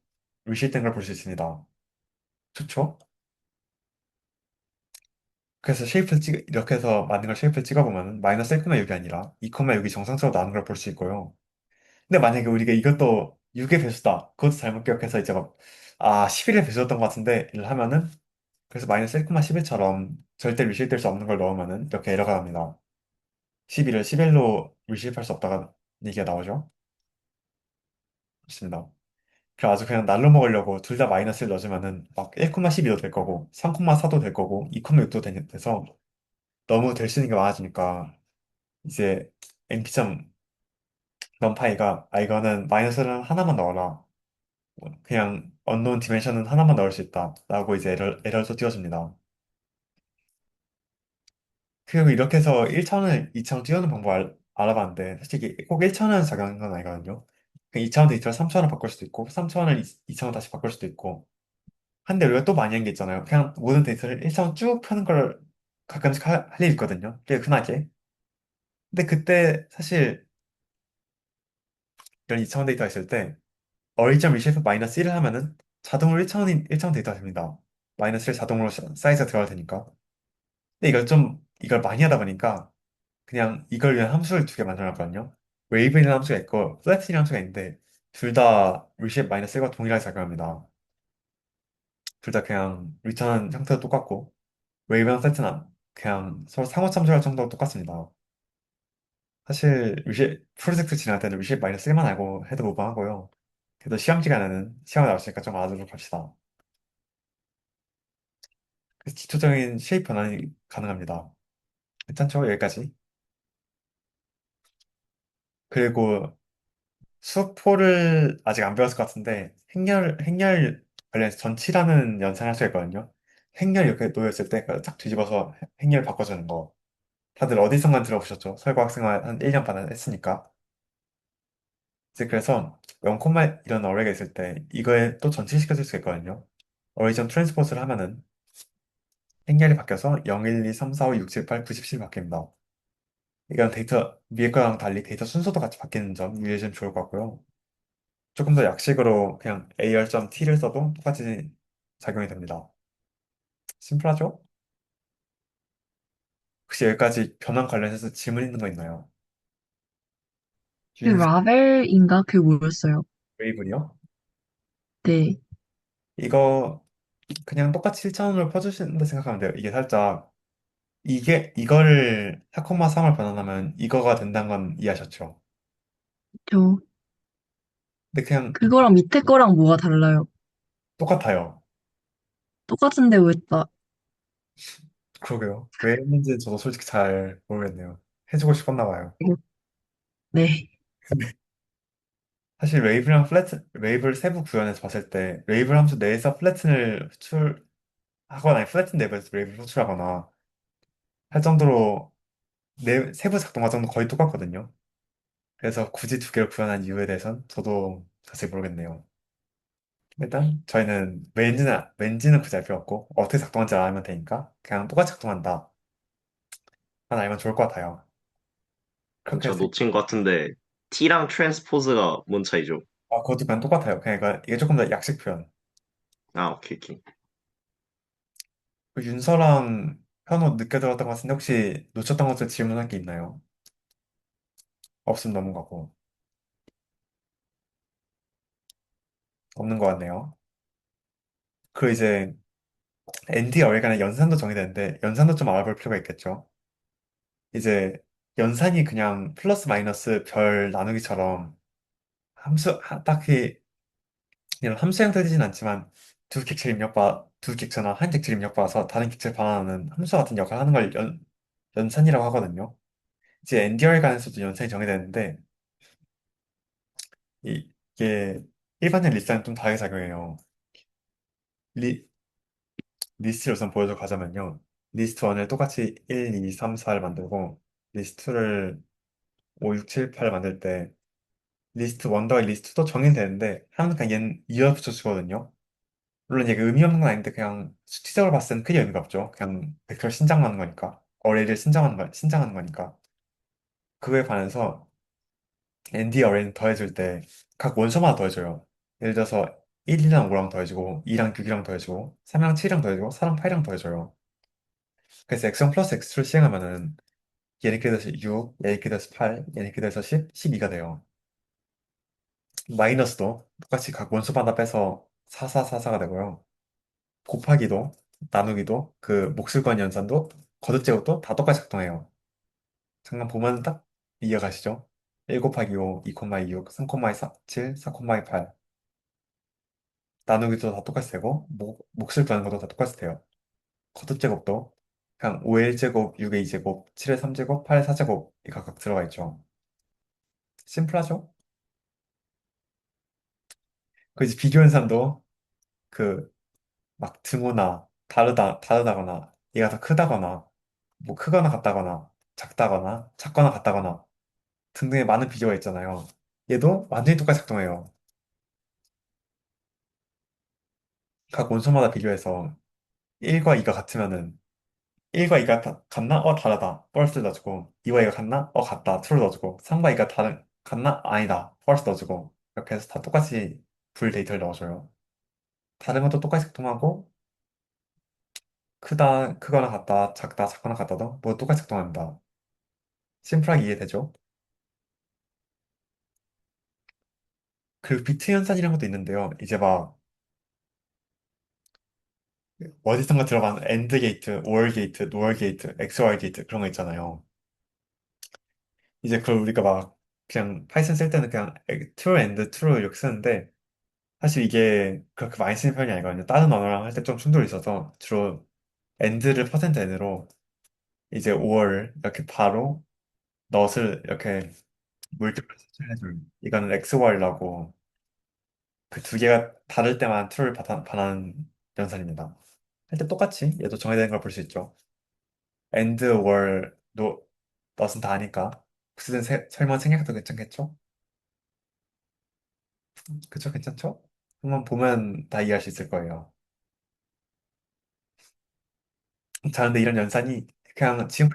유실된 걸 볼 수 있습니다. 좋죠? 그래서 이렇게 해서 만든 걸 쉐이프를 찍어보면 마이너스 1,6이 아니라 2,6이 정상적으로 나오는 걸 볼 수 있고요. 근데 만약에 우리가 이것도 6의 배수다. 그것도 잘못 기억해서 이제 막, 11의 배수였던 것 같은데, 이를 하면은, 그래서 마이너스 1,11처럼 절대 리실될 수 없는 걸 넣으면은 이렇게 에러가 납니다. 11을 11로 리실할 수 없다가 얘기가 나오죠. 좋습니다. 그래 아주 그냥 날로 먹으려고 둘 다 마이너스를 넣어주면은 막 1,12도 될 거고, 3,4도 될 거고, 2,6도 돼서 너무 될 수 있는 게 많아지니까 이제 np.numPy가 이거는 마이너스는 하나만 넣어라. 그냥 언노운 디멘션은 하나만 넣을 수 있다. 라고 이제 에러를 또 띄워줍니다. 그리고 이렇게 해서 1차원을 2차원 띄우는 방법 알아봤는데 사실 이게 꼭 1차원을 작용하는 건 아니거든요. 2차원 데이터를 3차원으로 바꿀 수도 있고 3차원을 2차원 다시 바꿀 수도 있고 한데 우리가 또 많이 한 게 있잖아요. 그냥 모든 데이터를 1차원 쭉 펴는 걸 가끔씩 할 일이 있거든요. 꽤 흔하게. 근데 그때 사실 이런 2차원 데이터가 있을 때 어리.reshape 마이너스 1을 하면은 자동으로 1차원 데이터가 됩니다. 마이너스 1 자동으로 사이즈가 들어갈 테니까. 근데 이걸 많이 하다 보니까 그냥 이걸 위한 함수를 두 개 만들어놨거든요. 웨이브이라는 함수가 있고 플랫이라는 함수가 있는데 둘 다 reshape 마이너스 1과 동일하게 작용합니다. 둘 다 그냥 리턴 형태도 똑같고 웨이브랑 플랫은 그냥 서로 상호 참조할 정도로 똑같습니다. 사실 프로젝트 진행할 때는 reshape 마이너스 1만 알고 해도 무방하고요. 그래도 시험 기간에는 시험에 나왔으니까 좀 알아두도록 합시다. 그래서 기초적인 쉐입 변환이 가능합니다. 괜찮죠? 여기까지. 그리고 수포를 아직 안 배웠을 것 같은데, 행렬 관련해서 전치라는 연산을 할 수가 있거든요. 행렬 이렇게 놓였을 때, 딱 뒤집어서 행렬 바꿔주는 거. 다들 어디선가 들어보셨죠? 설국학생활 한 1년 반 했으니까. 이제 그래서 0, 이런 어레이가 있을 때, 이거에 또 전치시켜줄 수 있거든요. 어리전 트랜스포즈를 하면은, 행렬이 바뀌어서 0, 1, 2, 3, 4, 5, 6, 7, 8, 9, 10, 11 바뀝니다. 이건 데이터, 위에 거랑 달리 데이터 순서도 같이 바뀌는 점 유의해주면 좋을 것 같고요. 조금 더 약식으로 그냥 AR.T를 써도 똑같이 작용이 됩니다. 심플하죠? 혹시 여기까지 변환 관련해서 질문 있는 거 있나요? 그 윤 라벨인가? 그게 뭐였어요? 웨이블이요? 네. 이거 그냥 똑같이 1차원으로 퍼주신다 생각하면 돼요. 이게 살짝 이거를 4,3을 변환하면 이거가 된다는 건 이해하셨죠? 저, 근데 그냥 그거랑 밑에 거랑 뭐가 달라요? 똑같아요. 똑같은데 왜 그러게요. 왜 했는지 저도 솔직히 잘 모르겠네요. 해주고 싶었나 봐요. 네. 사실 웨이브를 세부 구현해서 봤을 때 웨이브 함수 내에서 플래튼을 하거나 플래튼 내부에서 웨이브를 호출하거나 할 정도로 세부 작동 과정도 거의 똑같거든요. 그래서 굳이 두 개를 구현한 이유에 대해서는 저도 자세히 모르겠네요. 일단 저희는 왠지는 굳이 알 필요 없고 어떻게 작동하는지 알면 되니까 그냥 똑같이 작동한다. 하나 알면 좋을 것 같아요. 그렇게 저 해서 놓친 것 같은데 T랑 트랜스포즈가 뭔 차이죠? 그것도 그냥 똑같아요. 그냥 이게 조금 더 약식 표현. 아, 오케이, 오케이. 그 윤서랑 현우 늦게 들었던 것 같은데 혹시 놓쳤던 것들 질문할 게 있나요? 없으면 넘어가고 없는 것 같네요. 그 이제 ND 어휘간의 연산도 정의되는데 연산도 좀 알아볼 필요가 있겠죠. 이제 연산이 그냥 플러스 마이너스 별 나누기처럼 딱히 이런 함수 형태되진 않지만 두 객체나 한 객체를 입력봐서 다른 객체를 반환하는 함수 같은 역할을 하는 걸 연산이라고 하거든요. 이제 ND 어휘간에서도 연산이 정의되는데 이게 일반적 리스트랑 좀 다르게 작용해요. 리, 리스트를 우선 보여줘 가자면요. 리스트 1을 똑같이 1, 2, 3, 4를 만들고 리스트 2를 5, 6, 7, 8을 만들 때 리스트 1 더하기 리스트 2도 정의되는데 항상 그냥 얘는 이어 붙여주거든요. 물론 이게 의미 없는 건 아닌데 그냥 수치적으로 봤을 때는 크게 의미가 없죠. 그냥 벡터를 신장하는 거니까. 어레이를 신장하는 거니까. 그거에 반해서 ND 어레이는 더해줄 때 각 원소마다 더해줘요. 예를 들어서 1이랑 5랑 더해주고 2랑 6이랑 더해주고 3이랑 7이랑 더해주고 4랑 8이랑 더해줘요. 그래서 x1 플러스 x2를 시행하면은 얘 이렇게 돼서 6, 얘 이렇게 돼서 8, 얘 이렇게 돼서 10, 12가 돼요. 마이너스도 똑같이 각 원소마다 빼서 4, 4, 4, 4가 되고요. 곱하기도, 나누기도, 그 목술관 연산도, 거듭제곱도 다 똑같이 작동해요. 잠깐 보면 딱 이해가시죠? 1 곱하기 5, 2 2, 6, 3 4, 7, 4 8. 나누기도 다 똑같이 되고, 몫을 구하는 것도 다 똑같이 돼요. 거듭제곱도 그냥 5의 1제곱, 6의 2제곱, 7의 3제곱, 8의 4제곱이 각각 들어가 있죠. 심플하죠? 그 이제 비교 연산도 그 막 등호나 다르다거나 얘가 더 크다거나 뭐 크거나 같다거나 작거나 같다거나 등등의 많은 비교가 있잖아요. 얘도 완전히 똑같이 작동해요. 각 원소마다 비교해서 1과 2가 같으면은 1과 2가 같나? 다르다. false 넣어주고 2와 2가 같나? 같다. true 넣어주고 3과 2가 같나? 아니다. false 넣어주고 이렇게 해서 다 똑같이 불 데이터를 넣어줘요. 다른 것도 똑같이 작동하고 크거나 같다, 작거나 같다도 뭐 똑같이 작동합니다. 심플하게 이해되죠? 그 비트 연산이라는 것도 있는데요. 이제 막 어디선가 들어간 AND 게이트, OR 게이트, NOR 게이트, XOR 게이트 그런 거 있잖아요. 이제 그걸 우리가 막 그냥 파이썬 쓸 때는 그냥 true and true 이렇게 쓰는데 사실 이게 그렇게 많이 쓰는 편이 아니거든요. 다른 언어랑 할 때 좀 충돌이 있어서 주로 and를 퍼센트 n으로 이제 or를 이렇게 바로 not을 이렇게 물티플 해줄. 이거는 XWR이라고 그 두 개가 다를 때만 true를 반하는 연산입니다. 할 때 똑같이 얘도 정해진 걸 볼 수 있죠. and, were, no, not은 다 아니까 무슨 설명 생략도 괜찮겠죠? 그쵸, 괜찮죠? 한번 보면 다 이해할 수 있을 거예요. 자, 근데 이런 연산이 그냥 지금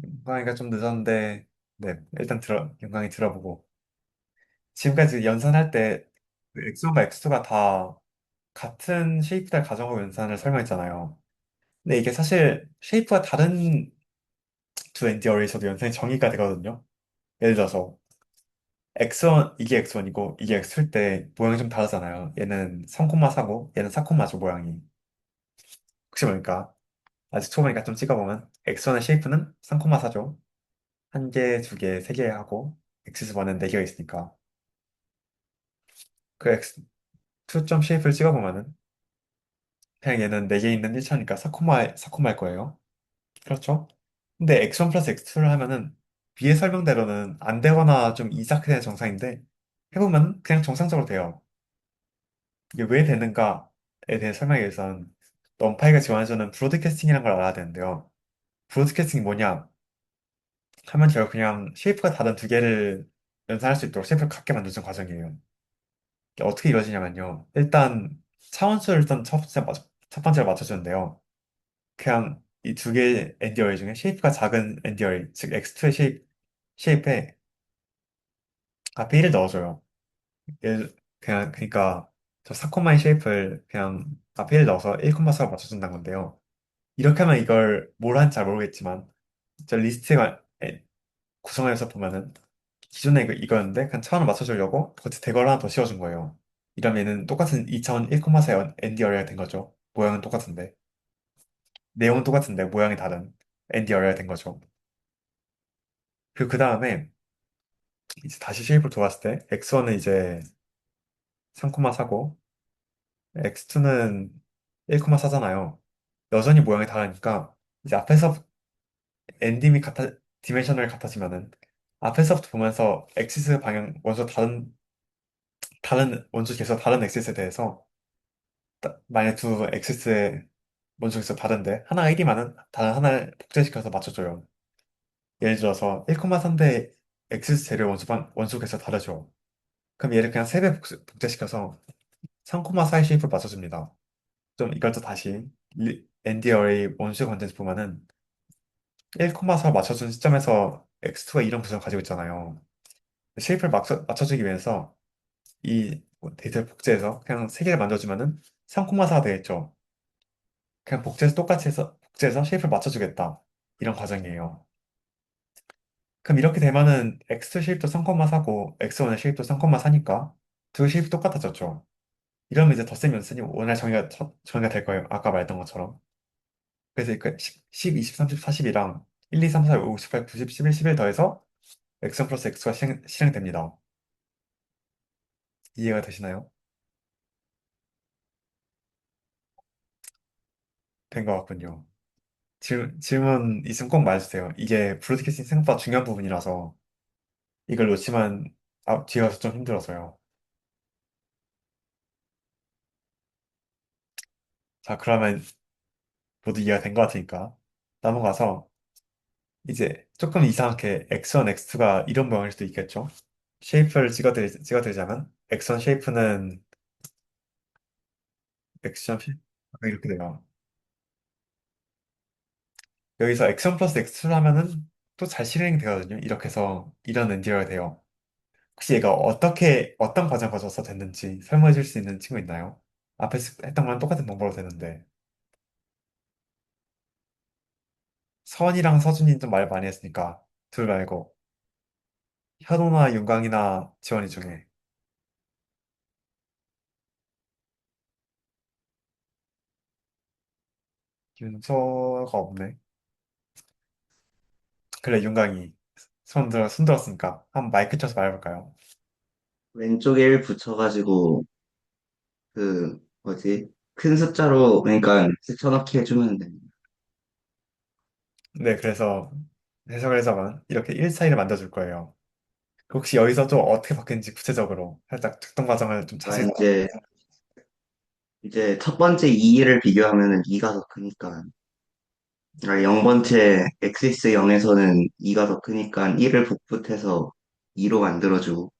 영광이가 좀 늦었는데, 네, 일단 영광이 들어보고. 지금까지 연산할 때, 그 X1과 X2가 다 같은 쉐이프를 가정하고 연산을 설명했잖아요. 근데 이게 사실 쉐이프가 다른 두 엔디어에서도 연산이 정의가 되거든요. 예를 들어서, X1, 이게 X1이고, 이게 X2일 때 모양이 좀 다르잖아요. 얘는 3,4고, 얘는 4,4죠, 모양이. 혹시 모르니까, 아직 초보니까 좀 찍어보면, X1의 쉐이프는 3,4죠. 한 개, 두 개, 세 개 하고, X1은 네 개가 있으니까. 그 X2점 쉐이프를 찍어보면은 그냥 얘는 4개 있는 1차니까 4콤마일 거예요. 그렇죠? 근데 X1 플러스 X2를 하면은 위에 설명대로는 안 되거나 좀 이상하게 되는 정상인데 해보면 그냥 정상적으로 돼요. 이게 왜 되는가에 대해 설명하기 위해선 넘파이가 지원해주는 브로드캐스팅이라는 걸 알아야 되는데요. 브로드캐스팅이 뭐냐 하면 결국 그냥 쉐이프가 다른 두 개를 연산할 수 있도록 쉐이프를 같게 만드는 과정이에요. 이게 어떻게 이루어지냐면요. 일단 차원수를 일단 첫 번째로 맞춰주는데요. 그냥 이 두 개의 엔디어리 중에 쉐이프가 작은 엔디어리, 즉 X2의 쉐이프에 앞에 1을 넣어줘요. 그냥 그러니까 저 4콤마의 쉐이프를 그냥 앞에 1 넣어서 1,4로 맞춰준다는 건데요. 이렇게 하면 이걸 뭘 하는지 잘 모르겠지만 저 리스트가 구성해서 보면은 기존에 이거였는데 그냥 차원을 맞춰주려고 겉에 대괄호 하나 더 씌워준 거예요. 이러면 얘는 똑같은 2차원 1,4의 엔디어리가 된 거죠. 모양은 똑같은데. 내용은 똑같은데 모양이 다른 엔디어리가 된 거죠. 그리고 그 다음에 이제 다시 쉐입을 돌았을 때 X1은 이제 3,4고 X2는 1,4잖아요. 여전히 모양이 다르니까 이제 앞에서 엔딩이 디멘셔널이 같아지면은 앞에서부터 보면서 엑시스 방향 원소 다른 원소 계속 다른 엑시스에 대해서 만약 두 엑시스의 원소 계속 다른데 하나가 1이면은 다른 하나를 복제시켜서 맞춰줘요. 예를 들어서 1,3대 엑시스 재료 원소 계속 다르죠. 그럼 얘를 그냥 3배 복제시켜서 3,4의 쉐입을 맞춰줍니다. 좀 이걸 또 다시 ND 어레이 원수 컨텐츠 보면은 1,4 맞춰준 시점에서 X2가 이런 구성을 가지고 있잖아요. 쉐입을 맞춰주기 위해서 이 데이터를 복제해서 그냥 3개를 만들어주면은 3,4가 되겠죠. 그냥 복제해서 쉐입을 맞춰주겠다. 이런 과정이에요. 그럼 이렇게 되면은 X2 쉐입도 3,4고 X1의 쉐입도 3,4니까 두 쉐입이 똑같아졌죠. 이러면 이제 덧셈 연산이 원활 정의가 될 거예요. 아까 말했던 것처럼. 그래서 그 10, 20, 30, 40이랑 1, 2, 3, 4, 5, 6, 8, 90, 11, 11 더해서 x 플러스 x가 실행됩니다. 이해가 되시나요? 된 것 같군요. 질문 있으면 꼭 말해주세요. 이게 브로드캐스팅 생각보다 중요한 부분이라서 이걸 놓치면 뒤에 가서 좀 힘들어서요. 자, 그러면 모두 이해가 된 것 같으니까 넘어가서 이제 조금 이상하게 x1, x2가 이런 모양일 수도 있겠죠? 쉐이프를 찍어드리자면 x1 쉐이프는 x1 쉐이프 이렇게 돼요. 여기서 x1 플러스 x2를 하면은 또 잘 실행이 되거든요. 이렇게 해서 이런 엔디어가 돼요. 혹시 얘가 어떤 과정 거쳐서 됐는지 설명해 줄 수 있는 친구 있나요? 앞에 했던 거랑 똑같은 방법으로 되는데. 서원이랑 서준이 좀 말 많이 했으니까 둘 말고 현호나 윤광이나 지원이 중에 윤서가 없네. 그래, 윤광이 손 들었으니까 한번 마이크 쳐서 말해볼까요? 왼쪽에 1 붙여가지고 그 뭐지 큰 숫자로 그러니까 붙여넣기 해주면 됩니다. 네, 그래서 해석을 해서만 이렇게 1 사이를 만들어줄 거예요. 혹시 여기서 좀 어떻게 바뀌는지 구체적으로 살짝 작동 과정을 좀 아, 자세히 이제 첫 번째 2를 비교하면은 2가 더 크니까, 아, 0번째 XS0에서는 2가 더 크니까 1을 복붙해서 2로 만들어주고,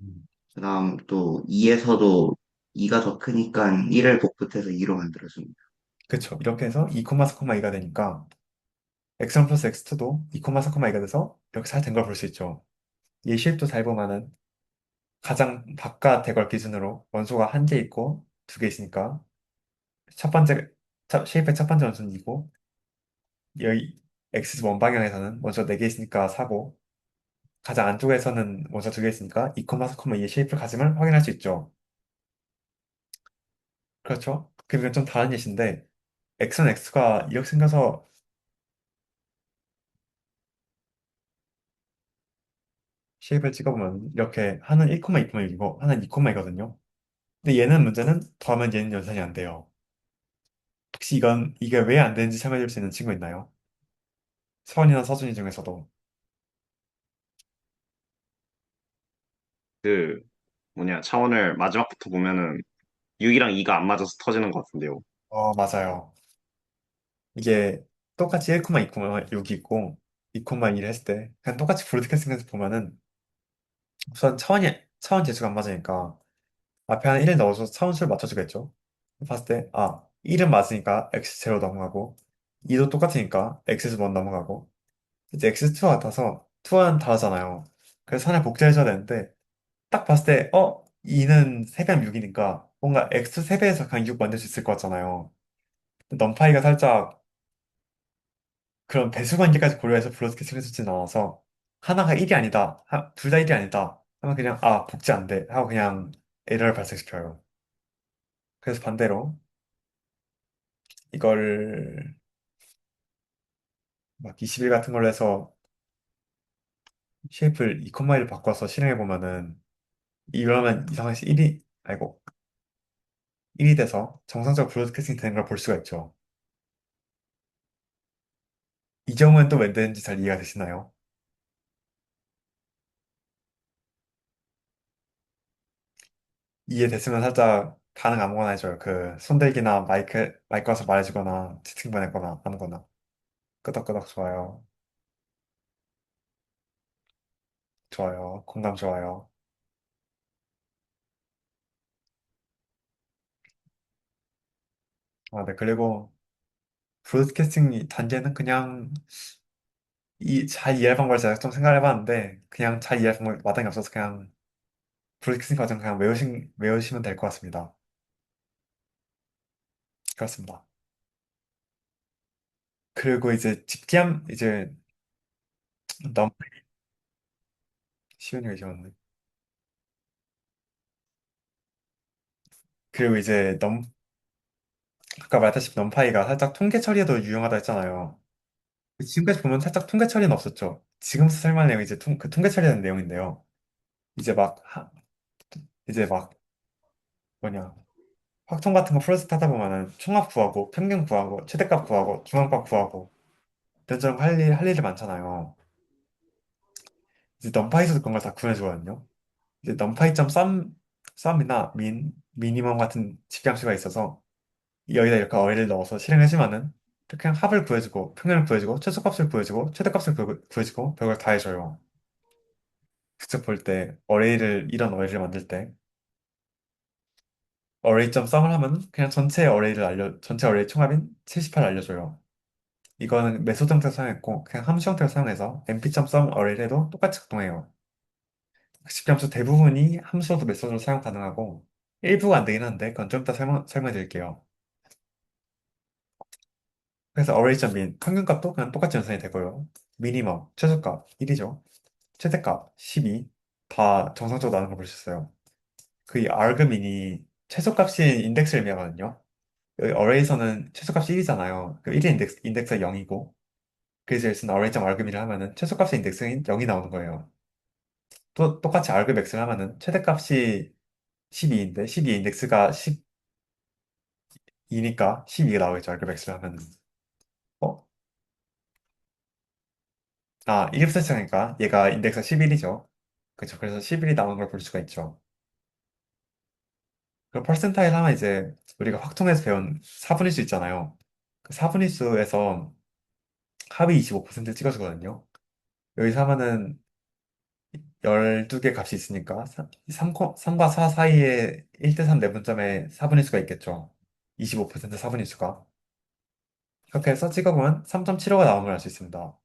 음, 그 다음 또 2에서도 2가 더 크니까 1을 복붙해서 2로 만들어줍니다. 그쵸. 이렇게 해서 2, 4, 2가 되니까 x1 플러스 x2도 2, 4, 2가 돼서 이렇게 잘 된 걸 볼 수 있죠. 이 쉐입도 잘 보면은 가장 바깥 대괄 기준으로 원소가 한 개 있고 두 개 있으니까 첫 번째 쉐입의 첫 번째 원소는 2고 여기 x1 방향에서는 원소 4개 있으니까 4고 가장 안쪽에서는 원소 2개 있으니까 2, 4, 2의 쉐입을 가짐을 확인할 수 있죠. 그렇죠? 그러면 좀 다른 예시인데 x는 x가 이렇게 생겨서 쉐입을 찍어보면 이렇게 하나는 1, 2,1이고 하나는 2,2거든요. 근데 얘는 문제는 더하면 얘는 연산이 안 돼요. 혹시 이게 왜 안 되는지 설명해 줄 수 있는 친구 있나요? 서원이나 서준이 중에서도. 그, 차원을 마지막부터 보면은 6이랑 2가 안 맞아서 터지는 것 같은데요. 맞아요. 이게 똑같이 1, 2,6이 있고 2,1 했을 때 그냥 똑같이 브로드캐스팅해서 보면은 우선 차원 재수가 안 맞으니까 앞에 하나 1을 넣어서 차원수를 맞춰주겠죠. 봤을 때 1은 맞으니까 x0 넘어가고 2도 똑같으니까 x1 넘어가고 이제 x2와 같아서 2는 다르잖아요. 그래서 하나 복제해줘야 되는데 딱 봤을 때 2는 3배면 6이니까 뭔가 x 3배에서 그냥 6 만들 수 있을 것 같잖아요. 넘파이가 살짝 그런 배수 관계까지 고려해서 브로드캐스팅 해주진 않아서 하나가 1이 아니다, 둘 다 1이 아니다 하면 그냥 복제 안 돼 하고 그냥 에러를 발생시켜요. 그래서 반대로 이걸 막 21 같은 걸로 해서 쉐입을 2,1로 바꿔서 실행해 보면은 이러면 이상하게 1이 돼서 정상적으로 브로드캐스팅 되는 걸 볼 수가 있죠. 이 점은 또 왜 되는지 잘 이해가 되시나요? 이해됐으면 살짝 반응 아무거나 해줘요. 그 손들기나 마이크 와서 말해주거나 채팅 보내거나 아무거나. 끄덕끄덕 좋아요. 좋아요. 공감 좋아요. 네. 그리고 브로드캐스팅 단계는 그냥 잘 이해할 방법을 제가 좀 생각을 해봤는데 그냥 잘 이해할 방법이 마땅히 없어서 그냥 브로드캐스팅 과정 그냥 외우시면 될 것 같습니다. 그렇습니다. 그리고 이제 집기함 이제 너무 쉬운 얘기 지웠네. 그리고 이제 아까 말했다시피 넘파이가 살짝 통계 처리에도 유용하다 했잖아요. 지금까지 보면 살짝 통계 처리는 없었죠. 지금부터 설명할 내용이 이제 그 통계 처리하는 내용인데요. 이제 막 이제 막 뭐냐 확통 같은 거 프로젝트 하다 보면은 총합 구하고 평균 구하고 최대값 구하고 중앙값 구하고 이런저런 할 일이 많잖아요. 이제 넘파이에서도 그런 걸 다 구해주거든요. 이제 넘파이 썸이나 미니멈 같은 집계함수가 있어서 여기다 이렇게 어휘를 넣어서 실행해주면은 그냥 합을 구해주고 평균을 구해주고 최소값을 구해주고 최대값을 구해주고 별걸 다 해줘요. 직접 볼 때 이런 어레이를 만들 때 어레이.썸을 하면 그냥 전체 어레이 총합인 78을 알려줘요. 이거는 메소드 형태로 사용했고 그냥 함수 형태로 사용해서 mp.sum 어레이를 해도 똑같이 작동해요. 집함수 대부분이 함수로도 메소드로 사용 가능하고 일부가 안 되긴 한데 그건 좀 이따 설명해 드릴게요. 그래서 어레이.min 평균값도 그냥 똑같이 연산이 되고요. 미니멈 최소값 1이죠. 최대값 12 다 정상적으로 나오는 걸 볼 수 있어요. 그 argmin이 최소값인 인덱스를 의미하거든요. 여기 어레이에서는 최소값이 1이잖아요. 그 1의 인덱스가 0이고 그래서 여기서는 array.argmin을 하면은 최소값의 인덱스인 0이 나오는 거예요. 또 똑같이 argmax를 하면은 최대값이 12인데 12의 인덱스가 12니까 12가 나오겠죠. argmax를 하면은. 어? 아, 1급 설정이니까 얘가 인덱스가 11이죠. 그렇죠. 그래서 11이 나오는 걸 볼 수가 있죠. 그 퍼센타일 하면 이제 우리가 확통에서 배운 사분위수 있잖아요. 그 사분위수에서 합이 25% 찍어주거든요. 여기서 하면은 12개 값이 있으니까 3과 4 사이에 1대3 내분점에 사분위수가 있겠죠. 25% 사분위수가. 그렇게 해서 찍어보면 3.75가 나온 걸 알 수 있습니다.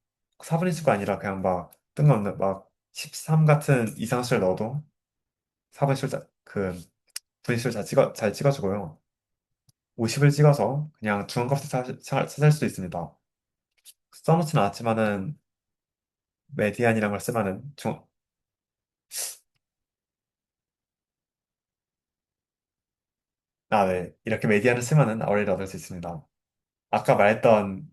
사분위수가 아니라 그냥 막 뜬금없는 막 13 같은 이상수를 넣어도 사분위수를 분위수를 잘 찍어주고요. 50을 찍어서 그냥 중간값을 찾을 수 있습니다. 써놓진 않았지만은 메디안이란 걸 쓰면은 네. 이렇게 메디안을 쓰면은 어뢰를 얻을 수 있습니다. 아까 말했던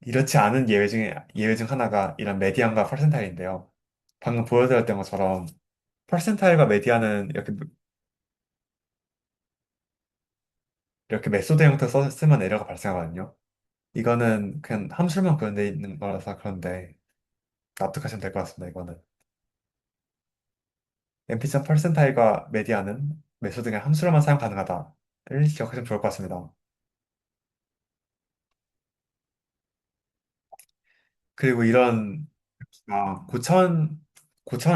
이렇지 않은 예외 중 하나가 이런 메디안과 퍼센타일인데요. 방금 보여드렸던 것처럼 퍼센타일과 메디안은 이렇게 메소드 형태 쓰면 에러가 발생하거든요. 이거는 그냥 함수만 구현되어 있는 거라서 그런데 납득하시면 될 것 같습니다. 이거는. MP3 퍼센타일과 메디안은 메소드 그냥 함수로만 사용 가능하다를 기억하시면 좋을 것 같습니다. 그리고 이런 고차원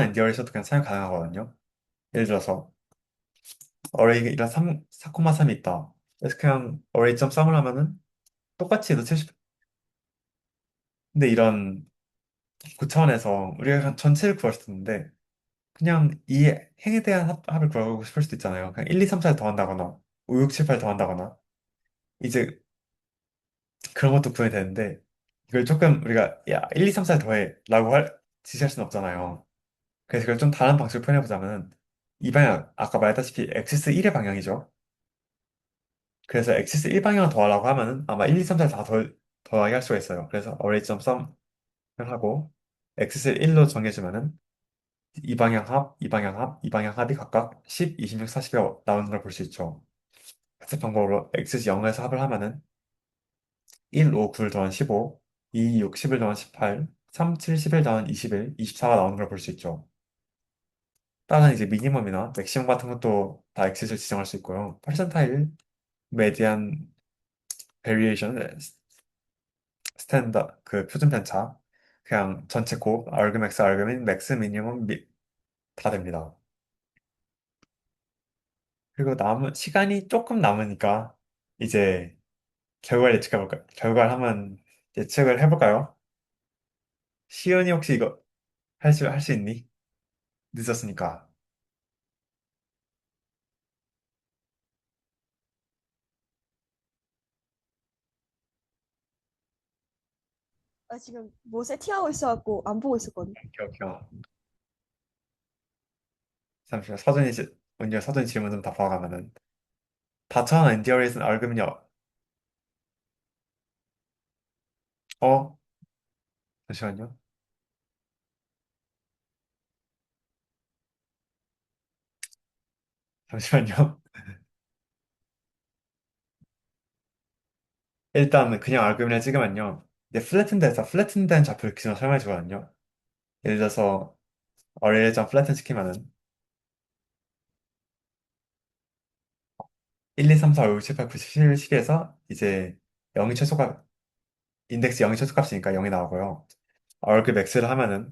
엔디어에서도 그냥 사용 가능하거든요. 예를 들어서 어레이가 이런 4,3이 있다. 그래서 그냥 어레이 점 썸을 하면은 똑같이 해도 70. 근데 이런 고차원에서 우리가 그냥 전체를 구할 수 있는데 그냥 이 행에 대한 합을 구하고 싶을 수도 있잖아요. 그냥 1, 2, 3, 4를 더한다거나 5, 6, 7, 8 더한다거나 이제 그런 것도 구해야 되는데 이걸 조금 우리가 야 1, 2, 3, 4 더해 라고 지시할 수는 없잖아요. 그래서 그걸 좀 다른 방식으로 표현해보자면 이 방향 아까 말했다시피 엑시스 1의 방향이죠. 그래서 엑시스 1 방향을 더하라고 하면은 아마 1, 2, 3, 4 다 더하게 할 수가 있어요. 그래서 array.sum을 하고 엑시스 1로 정해주면은 이 방향 합, 이 방향 합, 이 방향 합이 각각 10, 26, 40이 나오는 걸 볼 수 있죠. 같은 방법으로 엑시스 0에서 합을 하면은 1, 5, 9를 더한 15, 2, 6, 11 더한 18, 3, 7, 11 더한 21, 24가 나오는 걸 볼 수 있죠. 다른 이제 미니멈이나 맥시멈 같은 것도 다 엑시스를 지정할 수 있고요. 퍼센타일, 메디안, 베리에이션, 스탠다, 그 표준 편차, 그냥 전체 곱, 알그맥스, 알그민, 맥스, 미니멈 다 됩니다. 그리고 시간이 조금 남으니까 이제 결과를 예측해볼까요? 결과를 한번 예측을 해볼까요? 시연이 혹시 이거 할 수 있니? 늦었으니까. 나 지금 뭐 세팅하고 있어갖고 안 보고 있었거든. 오케이, 오케이. 잠시만, 서준이 질문 좀 답하가면은. 다처한 엔디어리슨 알그민요. 어? 잠시만요. 잠시만요. 일단 그냥 알고리즘을 찍으면요. 이제 플래튼된 좌표를 기준으로 설명해 주거든요. 예를 들어서 어레이를 좀 플래튼 시키면은 1, 2, 3, 4, 5, 6, 7, 8, 9, 10, 11, 12에서 이제 0이 최소값, 인덱스 0이 최소값이니까 0이 나오고요. 얼그 맥스를 하면은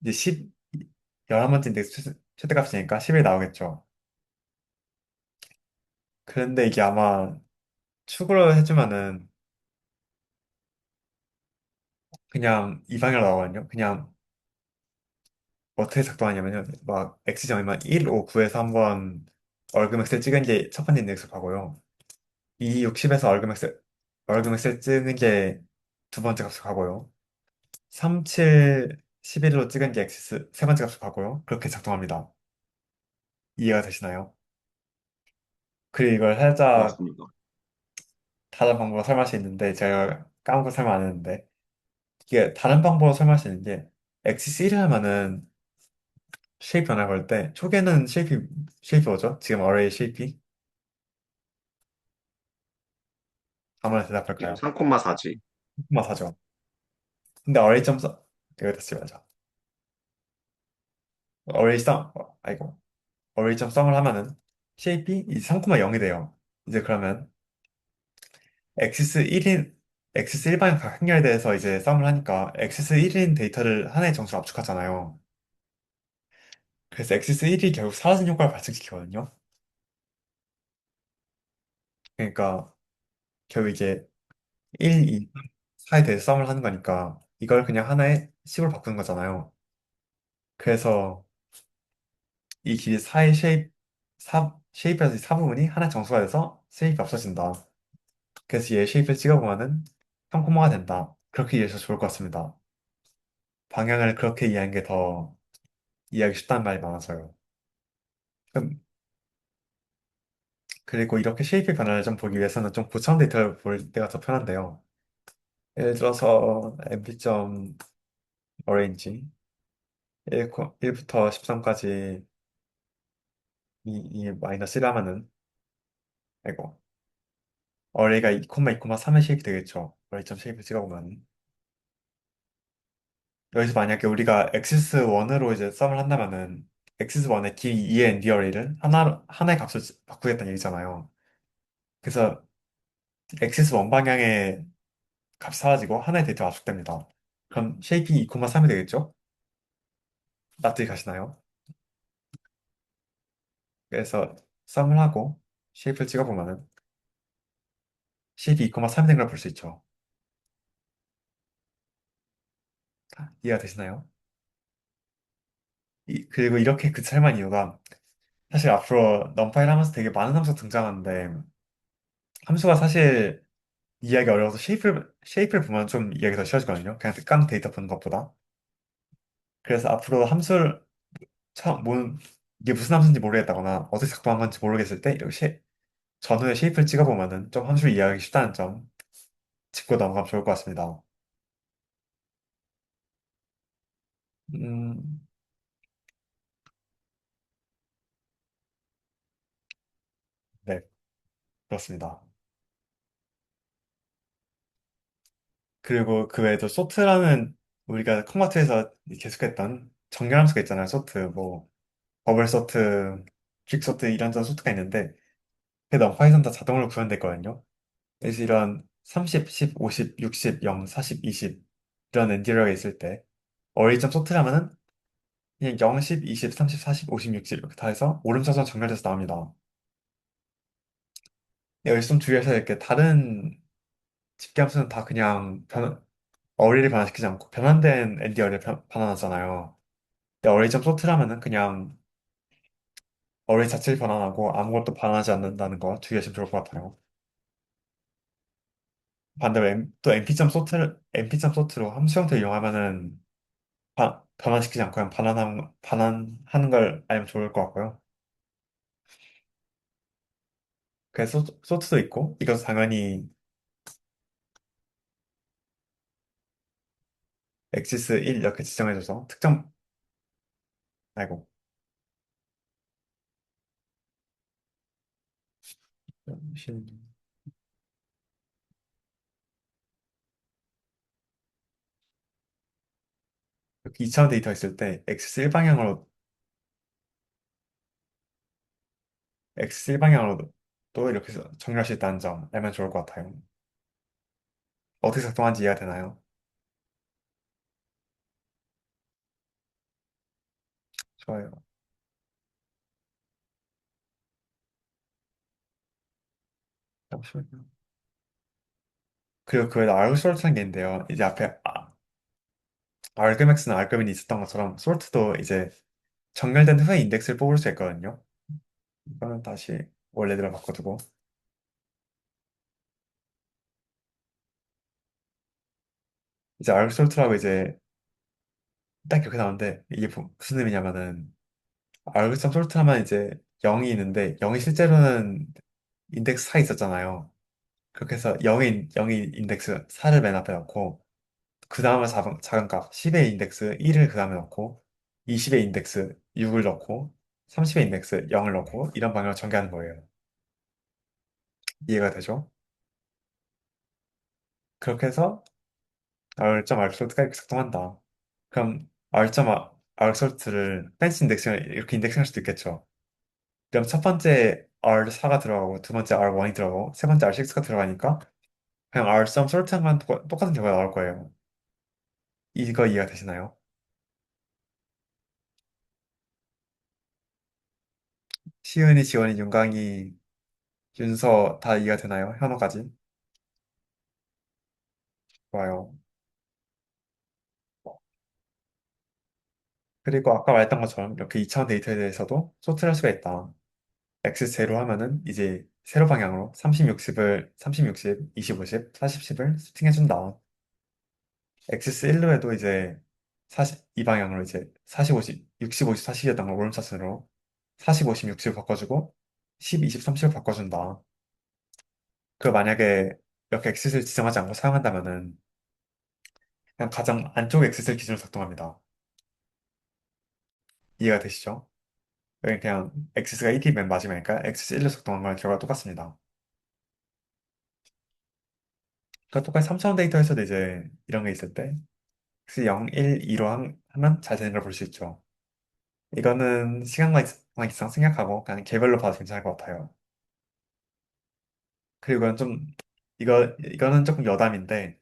이제 11번째 인덱스 최대값이니까 10이 나오겠죠. 그런데 이게 아마 축으로 해주면은 그냥 이 방향으로 나오거든요. 그냥 어떻게 작동하냐면요. 막 X점이면 1, 5, 9에서 한번 얼그맥스를 찍은 게 첫 번째 인덱스 가고요. 2, 60에서 얼그맥스를 찍은 게 두 번째 값을 가고요. 3, 7, 11로 찍은 게 엑시스 세 번째 값을 가고요. 그렇게 작동합니다. 이해가 되시나요? 그리고 이걸 살짝 맞습니다. 다른 방법으로 설명할 수 있는데 제가 까먹고 설명 안 했는데 이게 다른 방법으로 설명할 수 있는 게 엑시스 1을 하면은 쉐입 변화 걸 때 초기에는 쉐입이 뭐죠? 지금 어레이 쉐입이 아무나 지금 대답할까요? 3,4지. 마사죠. 근데 어레이 점 써, 이거 다시 맞아. 어레이 썸, 아이고. 어레이 점 썸을 하면은 쉐입이 이제 3,0이 돼요. 이제 그러면 엑시스 1인, 엑시스 일반의 각 행렬에 대해서 이제 썸을 하니까 엑시스 1인 데이터를 하나의 정수로 압축하잖아요. 그래서 엑시스 1이 결국 사라진 효과를 발생시키거든요. 그러니까 결국 이제 1, 2, 4에 대해서 썸을 하는 거니까 이걸 그냥 하나의 식으로 바꾸는 거잖아요. 그래서 이 길이 4의 쉐입에서 4부분이 하나의 정수가 돼서 쉐입이 없어진다. 그래서 얘 쉐입을 찍어보면은 3,가 된다. 그렇게 이해해서 좋을 것 같습니다. 방향을 그렇게 이해하는 게 더 이해하기 쉽다는 말이 많아서요. 그리고 이렇게 쉐입의 변화를 좀 보기 위해서는 좀 고차원 데이터를 볼 때가 더 편한데요. 예를 들어서 mp.arrange 1부터 13까지 이 마이너스 1 하면은 아이고 어레이가 2, 2,3의 쉐입이 되겠죠. 어레이 점 쉐입을 찍어보면 여기서 만약에 우리가 엑시스 1으로 이제 썸을 한다면은 엑시스 1의 D2의 ND 어레이를 하나의 값을 바꾸겠다는 얘기잖아요. 그래서 엑시스 1 방향의 값이 사라지고 하나의 데이터가 압축됩니다. 그럼 쉐입이 2,3이 되겠죠? 납득이 가시나요? 그래서 썸을 하고 쉐입을 찍어보면은 쉐입이 2,3이 된 걸 볼 수 있죠. 이해가 되시나요? 그리고 이렇게 그찰만 이유가 사실 앞으로 넘파일 하면서 되게 많은 함수가 등장하는데 함수가 사실 이해하기 어려워서 쉐입을 보면 좀 이해하기 더 쉬워지거든요. 그냥 깡 데이터 보는 것보다. 그래서 앞으로 함수를 처음 이게 무슨 함수인지 모르겠다거나 어떻게 작동한 건지 모르겠을 때 이렇게 전후에 쉐입을 찍어보면은 좀 함수를 이해하기 쉽다는 점 짚고 넘어가면 좋을 것 같습니다. 음, 네, 그렇습니다. 그리고 그 외에도 소트라는 우리가 컴마트에서 계속했던 정렬함수가 있잖아요. 소트, 뭐 버블 소트, 퀵 소트 이런저런 소트가 있는데 그 넘파이선 다 자동으로 구현됐거든요. 그래서 이런 30, 10, 50, 60, 0, 40, 20 이런 엔디어가 있을 때 어리점 소트라면은 그냥 0, 10, 20, 30, 40, 50, 60 이렇게 다 해서 오름차순 정렬돼서 나옵니다. 여기서 좀 주의하셔야 될 게 다른 집계함수는 다 그냥 어리를 변환시키지 않고 변환된 엔디어를 변환하잖아요. 근데 어리점 소트라면은 그냥 어뢰 자체를 변환하고 아무것도 변하지 않는다는 거 주의하시면 좋을 것 같아요. 반대로 또 np점 소트로 함수 형태를 이용하면은 변환시키지 않고 그냥 반환하는 걸 알면 좋을 것 같고요. 그래서 소트도 있고, 이것도 당연히 엑시스 1 이렇게 지정해줘서 아이고, 2차원 데이터 있을 때 X 1방향으로 또 이렇게 정렬할 수 있다는 점 알면 좋을 것 같아요. 어떻게 작동하는지 이해가 되나요? 좋아요. 잠시만요. 그리고 그 외에 알고솔트라는 게 있는데요. 이제 앞에 알그맥스나 알그민이 있었던 것처럼 솔트도 이제 정렬된 후에 인덱스를 뽑을 수 있거든요. 이거는 다시 원래대로 바꿔두고 이제 알고솔트라고 이제 딱 이렇게 나오는데 이게 무슨 의미냐면은 알고리즘 솔트하면 이제 0이 있는데 0이 실제로는 인덱스 4 있었잖아요. 그렇게 해서 0의 인덱스 4를 맨 앞에 넣고 그 다음에 작은 값 10의 인덱스 1을 그 다음에 넣고 20의 인덱스 6을 넣고 30의 인덱스 0을 넣고 이런 방향으로 전개하는 거예요. 이해가 되죠? 그렇게 해서 R.R 솔트가 이렇게 작동한다. 그럼 R 솔트를 펜스 인덱싱을 이렇게 인덱싱할 수도 있겠죠. 그럼 첫 번째 R4가 들어가고 두 번째 R1이 들어가고 세 번째 R6가 들어가니까 그냥 R 썸 솔트만 똑같은 결과가 나올 거예요. 이거 이해가 되시나요? 시은이, 지원이, 윤광이, 윤서 다 이해가 되나요? 현호까지? 좋아요. 그리고 아까 말했던 것처럼 이렇게 2차원 데이터에 대해서도 소트를 할 수가 있다. X0 하면은 이제 세로 방향으로 30, 60을 30, 60, 20, 50, 40, 10을 스팅해준다. X1로 해도 이제 40, 이 방향으로 이제 40, 50, 60, 50, 40이었던 걸 오름차순으로 40, 50, 60을 바꿔주고 10, 20, 30을 바꿔준다. 그 만약에 이렇게 X를 지정하지 않고 사용한다면은 그냥 가장 안쪽 X를 기준으로 작동합니다. 이해가 되시죠? 여기 그냥 X가 1이 맨 마지막이니까 X1로 작동한 거랑 결과가 똑같습니다. 그러니까 똑같이 3차원 데이터에서도 이제 이런 게 있을 때 X 0, 1, 2로 하면 잘 되는 걸 볼 수 있죠. 이거는 시간과 이상 생략하고 그냥 개별로 봐도 괜찮을 것 같아요. 그리고 이거는 조금 여담인데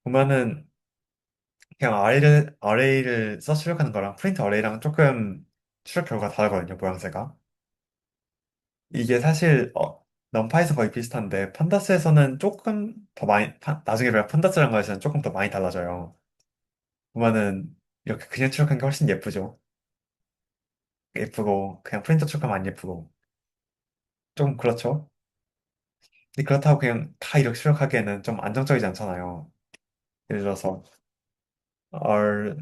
보면은 그냥 어레이를 써 출력하는 거랑 프린트 어레이랑 조금 출력 결과가 다르거든요, 모양새가. 이게 사실 넘파에서 거의 비슷한데 판다스에서는 조금 더 많이 나중에 배울 판다스라는 거에서는 조금 더 많이 달라져요. 보면은 이렇게 그냥 출력한 게 훨씬 예쁘죠. 예쁘고 그냥 프린터 출력하면 안 예쁘고 좀 그렇죠. 근데 그렇다고 그냥 다 이렇게 출력하기에는 좀 안정적이지 않잖아요. 예를 들어서 얼,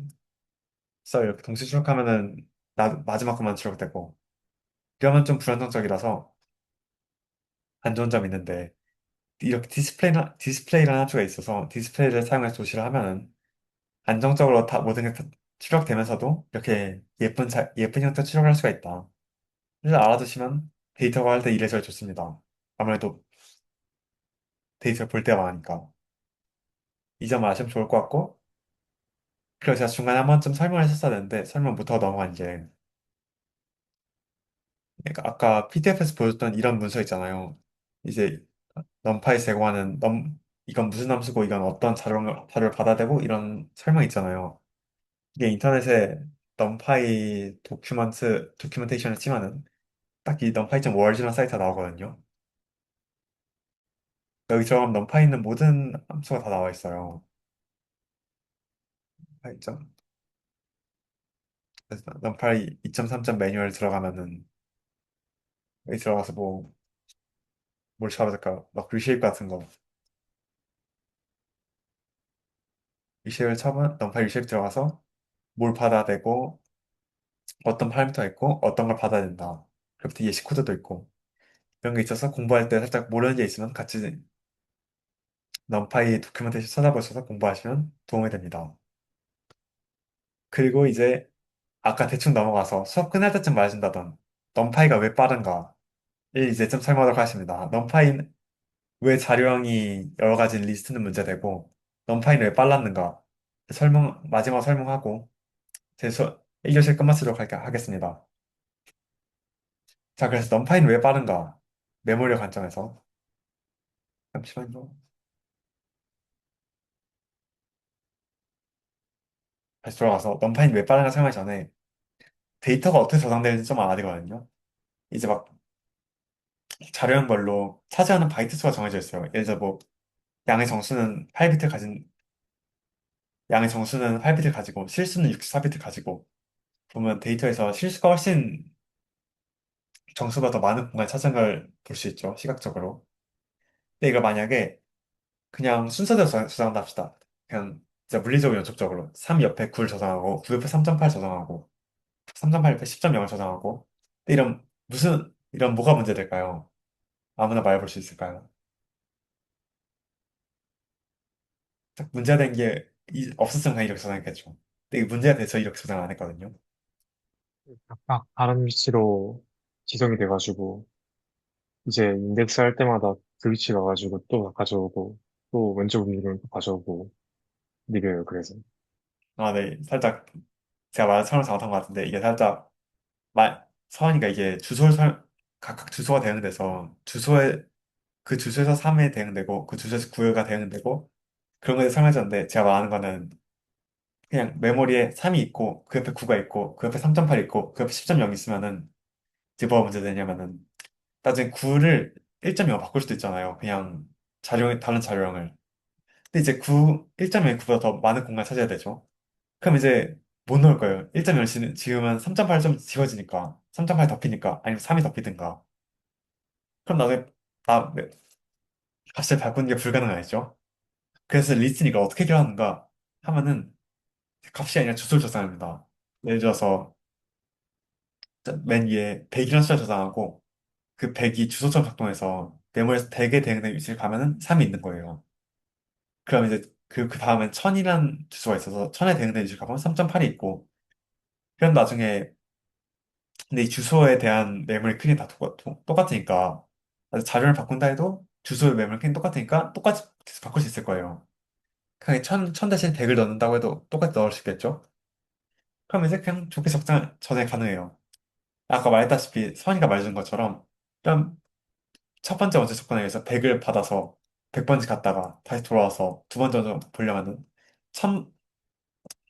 써 이렇게 동시 출력하면은 마지막 것만 출력되고 그러면 좀 불안정적이라서 안 좋은 점이 있는데 이렇게 디스플레이라는 함수가 있어서 디스플레이를 사용해서 조시를 하면은 안정적으로 다 모든 게 다 출력되면서도 이렇게 예쁜 형태 출력을 할 수가 있다. 이걸 알아두시면 데이터가 할 때 이래저래 좋습니다. 아무래도 데이터를 볼 때가 많으니까. 이 점을 아시면 좋을 것 같고, 그리고 제가 중간에 한 번쯤 설명을 했었어야 되는데, 설명 못하고 넘어간 게, 그러니까 아까 PDF에서 보여줬던 이런 문서 있잖아요. 이제 넘파이 제공하는 이건 무슨 함수고, 이건 어떤 자료를 받아대고, 이런 설명 있잖아요. 이게 인터넷에 도큐멘테이션을 치면은 딱 이 numpy.org라는 사이트가 나오거든요. 여기 들어가면 numpy 있는 모든 함수가 다 나와 있어요. 있죠? 그래서 numpy 2.3. 매뉴얼 들어가면은 여기 들어가서 뭘 잡아야 될까? 막 리쉐이프 같은 거. 리쉐이프를 쳐면 numpy 리쉐이프 들어가서 뭘 받아대고 어떤 파라미터가 있고 어떤 걸 받아야 된다. 그리고 뒤에 예시 코드도 있고 이런 게 있어서 공부할 때 살짝 모르는 게 있으면 같이 numpy 도큐멘테이션 찾아보셔서 공부하시면 도움이 됩니다. 그리고 이제 아까 대충 넘어가서 수업 끝날 때쯤 말해준다던 넘파이가 왜 빠른가? 를 이제 좀 설명하도록 하겠습니다. 넘파이는 왜 자료형이 여러 가지 리스트는 문제되고 넘파이는 왜 빨랐는가? 마지막 설명하고 제 1교시 끝마치도록 하겠습니다. 자, 그래서 넘파이는 왜 빠른가? 메모리 관점에서. 잠시만요. 다시 돌아가서 넘파이는 왜 빠른가 설명하기 전에 데이터가 어떻게 저장되는지 좀 알아야 되거든요. 이제 막 자료형별로 차지하는 바이트 수가 정해져 있어요. 예를 들어 양의 정수는 8비트 가진 양의 정수는 8비트 가지고 실수는 64비트 가지고 보면 데이터에서 실수가 훨씬 정수가 더 많은 공간에 차지한 걸 볼 수 있죠. 시각적으로. 근데 이걸 만약에 그냥 순서대로 저장한다 합시다. 그냥 진짜 물리적으로 연속적으로 3 옆에 9를 저장하고 9 옆에 3.8 저장하고 3.8 옆에 10.0을 저장하고 근데 이런 뭐가 문제될까요? 아무나 말해볼 수 있을까요? 딱 문제가 된 게 없었으면 그냥 이렇게 저장했겠죠. 근데 이 문제가 돼서 이렇게 저장 안 했거든요. 각각 다른 위치로 지정이 돼가지고, 이제 인덱스 할 때마다 그 위치 가가지고 또 가져오고, 또 왼쪽 움직이면 또 가져오고, 느려요, 그래서. 아, 네. 살짝 제가 말을 처음 잘못한 것 같은데 이게 살짝 서원이가 이게 각각 주소가 대응돼서 그 주소에서 3에 대응되고 그 주소에서 9가 대응되고 그런 거에 설명해줬는데 제가 말하는 거는 그냥 메모리에 3이 있고 그 옆에 9가 있고 그 옆에 3.8 있고 그 옆에 10.0 있으면은 이제 뭐가 문제되냐면은 나중에 9를 1.0 바꿀 수도 있잖아요. 그냥 다른 자료형을. 근데 이제 1.0의 9보다 더 많은 공간을 차지해야 되죠. 그럼 이제 못 넣을 거예요. 1.0을 지우면 3.8점 지워지니까 3.8 덮이니까 아니면 3이 덮이든가. 그럼 나중에 나 값을 바꾸는 게 불가능하겠죠. 그래서 리스니가 어떻게 일하는가 하면은 값이 아니라 주소를 저장합니다. 예를 들어서 맨 위에 100이라는 숫자 저장하고 그 100이 주소처럼 작동해서 메모리에서 100에 대응되는 위치를 가면은 3이 있는 거예요. 그럼 이제 그 다음엔 1000이라는 주소가 있어서 1000에 대응되는 위치를 가면 3.8이 있고 그럼 나중에 근데 이 주소에 대한 메모리 크기는 다 똑같으니까 자료를 바꾼다 해도 주소의 메모리 크기는 똑같으니까 똑같이 계속 바꿀 수 있을 거예요. 그냥 1000 대신 100을 넣는다고 해도 똑같이 넣을 수 있겠죠? 그럼 이제 그냥 좋게 저장이 가능해요. 아까 말했다시피 선이가 말해준 것처럼 그럼 첫 번째 원체 접근하기 위해서 100을 받아서 100번째 갔다가 다시 돌아와서 두 번째 원체 보려면은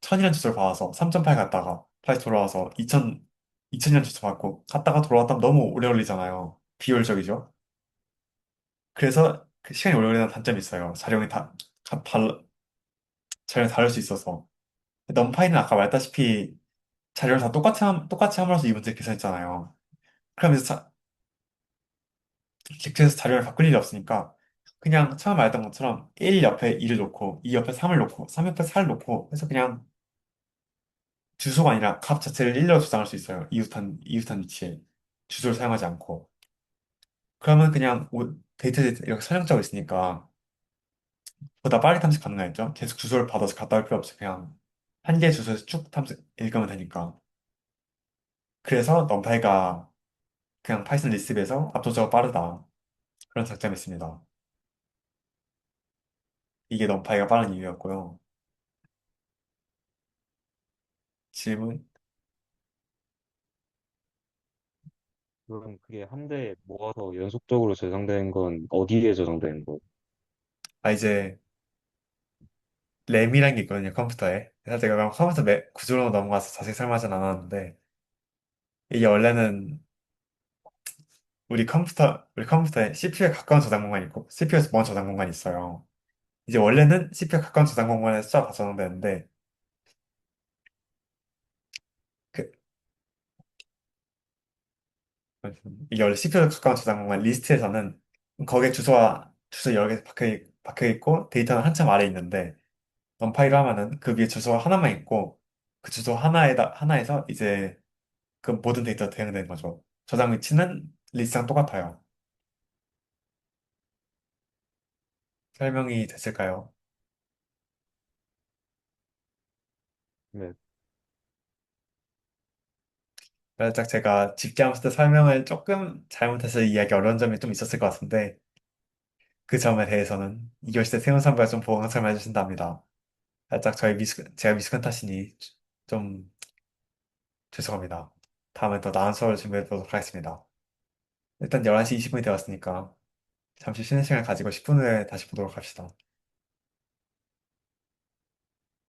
1000이라는 주소를 받아서 3.8 갔다가 다시 돌아와서 2000이라는 주소 받고 갔다가 돌아왔다 면 너무 오래 걸리잖아요. 비효율적이죠. 그래서 그 시간이 오래 걸리는 단점이 있어요. 가- 달, 자료를 다룰 수 있어서. 넘파이는 아까 말했다시피 자료를 다 똑같이 함으로써 이 문제 계산했잖아요. 그러면서 객체에서 자료를 바꿀 일이 없으니까 그냥 처음 말했던 것처럼 1 옆에 2를 놓고 2 옆에 3을 놓고 3 옆에 4를 놓고 해서 그냥 주소가 아니라 값 자체를 1로 저장할 수 있어요. 이웃한 위치에 주소를 사용하지 않고 그러면 그냥 데이터에 이렇게 설정적으로 있으니까 보다 빨리 탐색 가능하겠죠? 계속 주소를 받아서 갔다 올 필요 없이 그냥 한 개의 주소에서 쭉 읽으면 되니까 그래서 넘파이가 그냥 파이썬 리스비에서 압도적으로 빠르다 그런 장점이 있습니다. 이게 넘파이가 빠른 이유였고요. 질문? 그럼 그게 한 대에 모아서 연속적으로 저장되는 건 어디에 저장되는 거예요? 아 이제 램이라는 게 있거든요, 컴퓨터에. 사실 제가 그냥 컴퓨터 구조로 넘어가서 자세히 설명하진 않았는데, 이게 원래는 우리 컴퓨터에 CPU에 가까운 저장 공간이 있고, CPU에서 먼 저장 공간이 있어요. 이제 원래는 CPU에 가까운 저장 공간에 숫자가 다 저장되는데, 그, 이게 원래 CPU에 가까운 저장 공간 리스트에서는 거기에 주소 여러 개 박혀 있고, 데이터는 한참 아래에 있는데, 원파이로 하면은 그 위에 주소 하나만 있고, 그 주소 하나에서 이제 그 모든 데이터가 대응되는 거죠. 저장 위치는 리스트랑 똑같아요. 설명이 됐을까요? 네. 살짝 제가 집계하면서 때 설명을 조금 잘못해서 이해하기 어려운 점이 좀 있었을 것 같은데 그 점에 대해서는 2교시 때 세운 선배가 좀 보강 설명해 주신답니다. 살짝 제가 미숙한 탓이니 좀 죄송합니다. 다음에 더 나은 수업을 준비해 보도록 하겠습니다. 일단 11시 20분이 되었으니까 잠시 쉬는 시간 가지고 10분 후에 다시 보도록 합시다.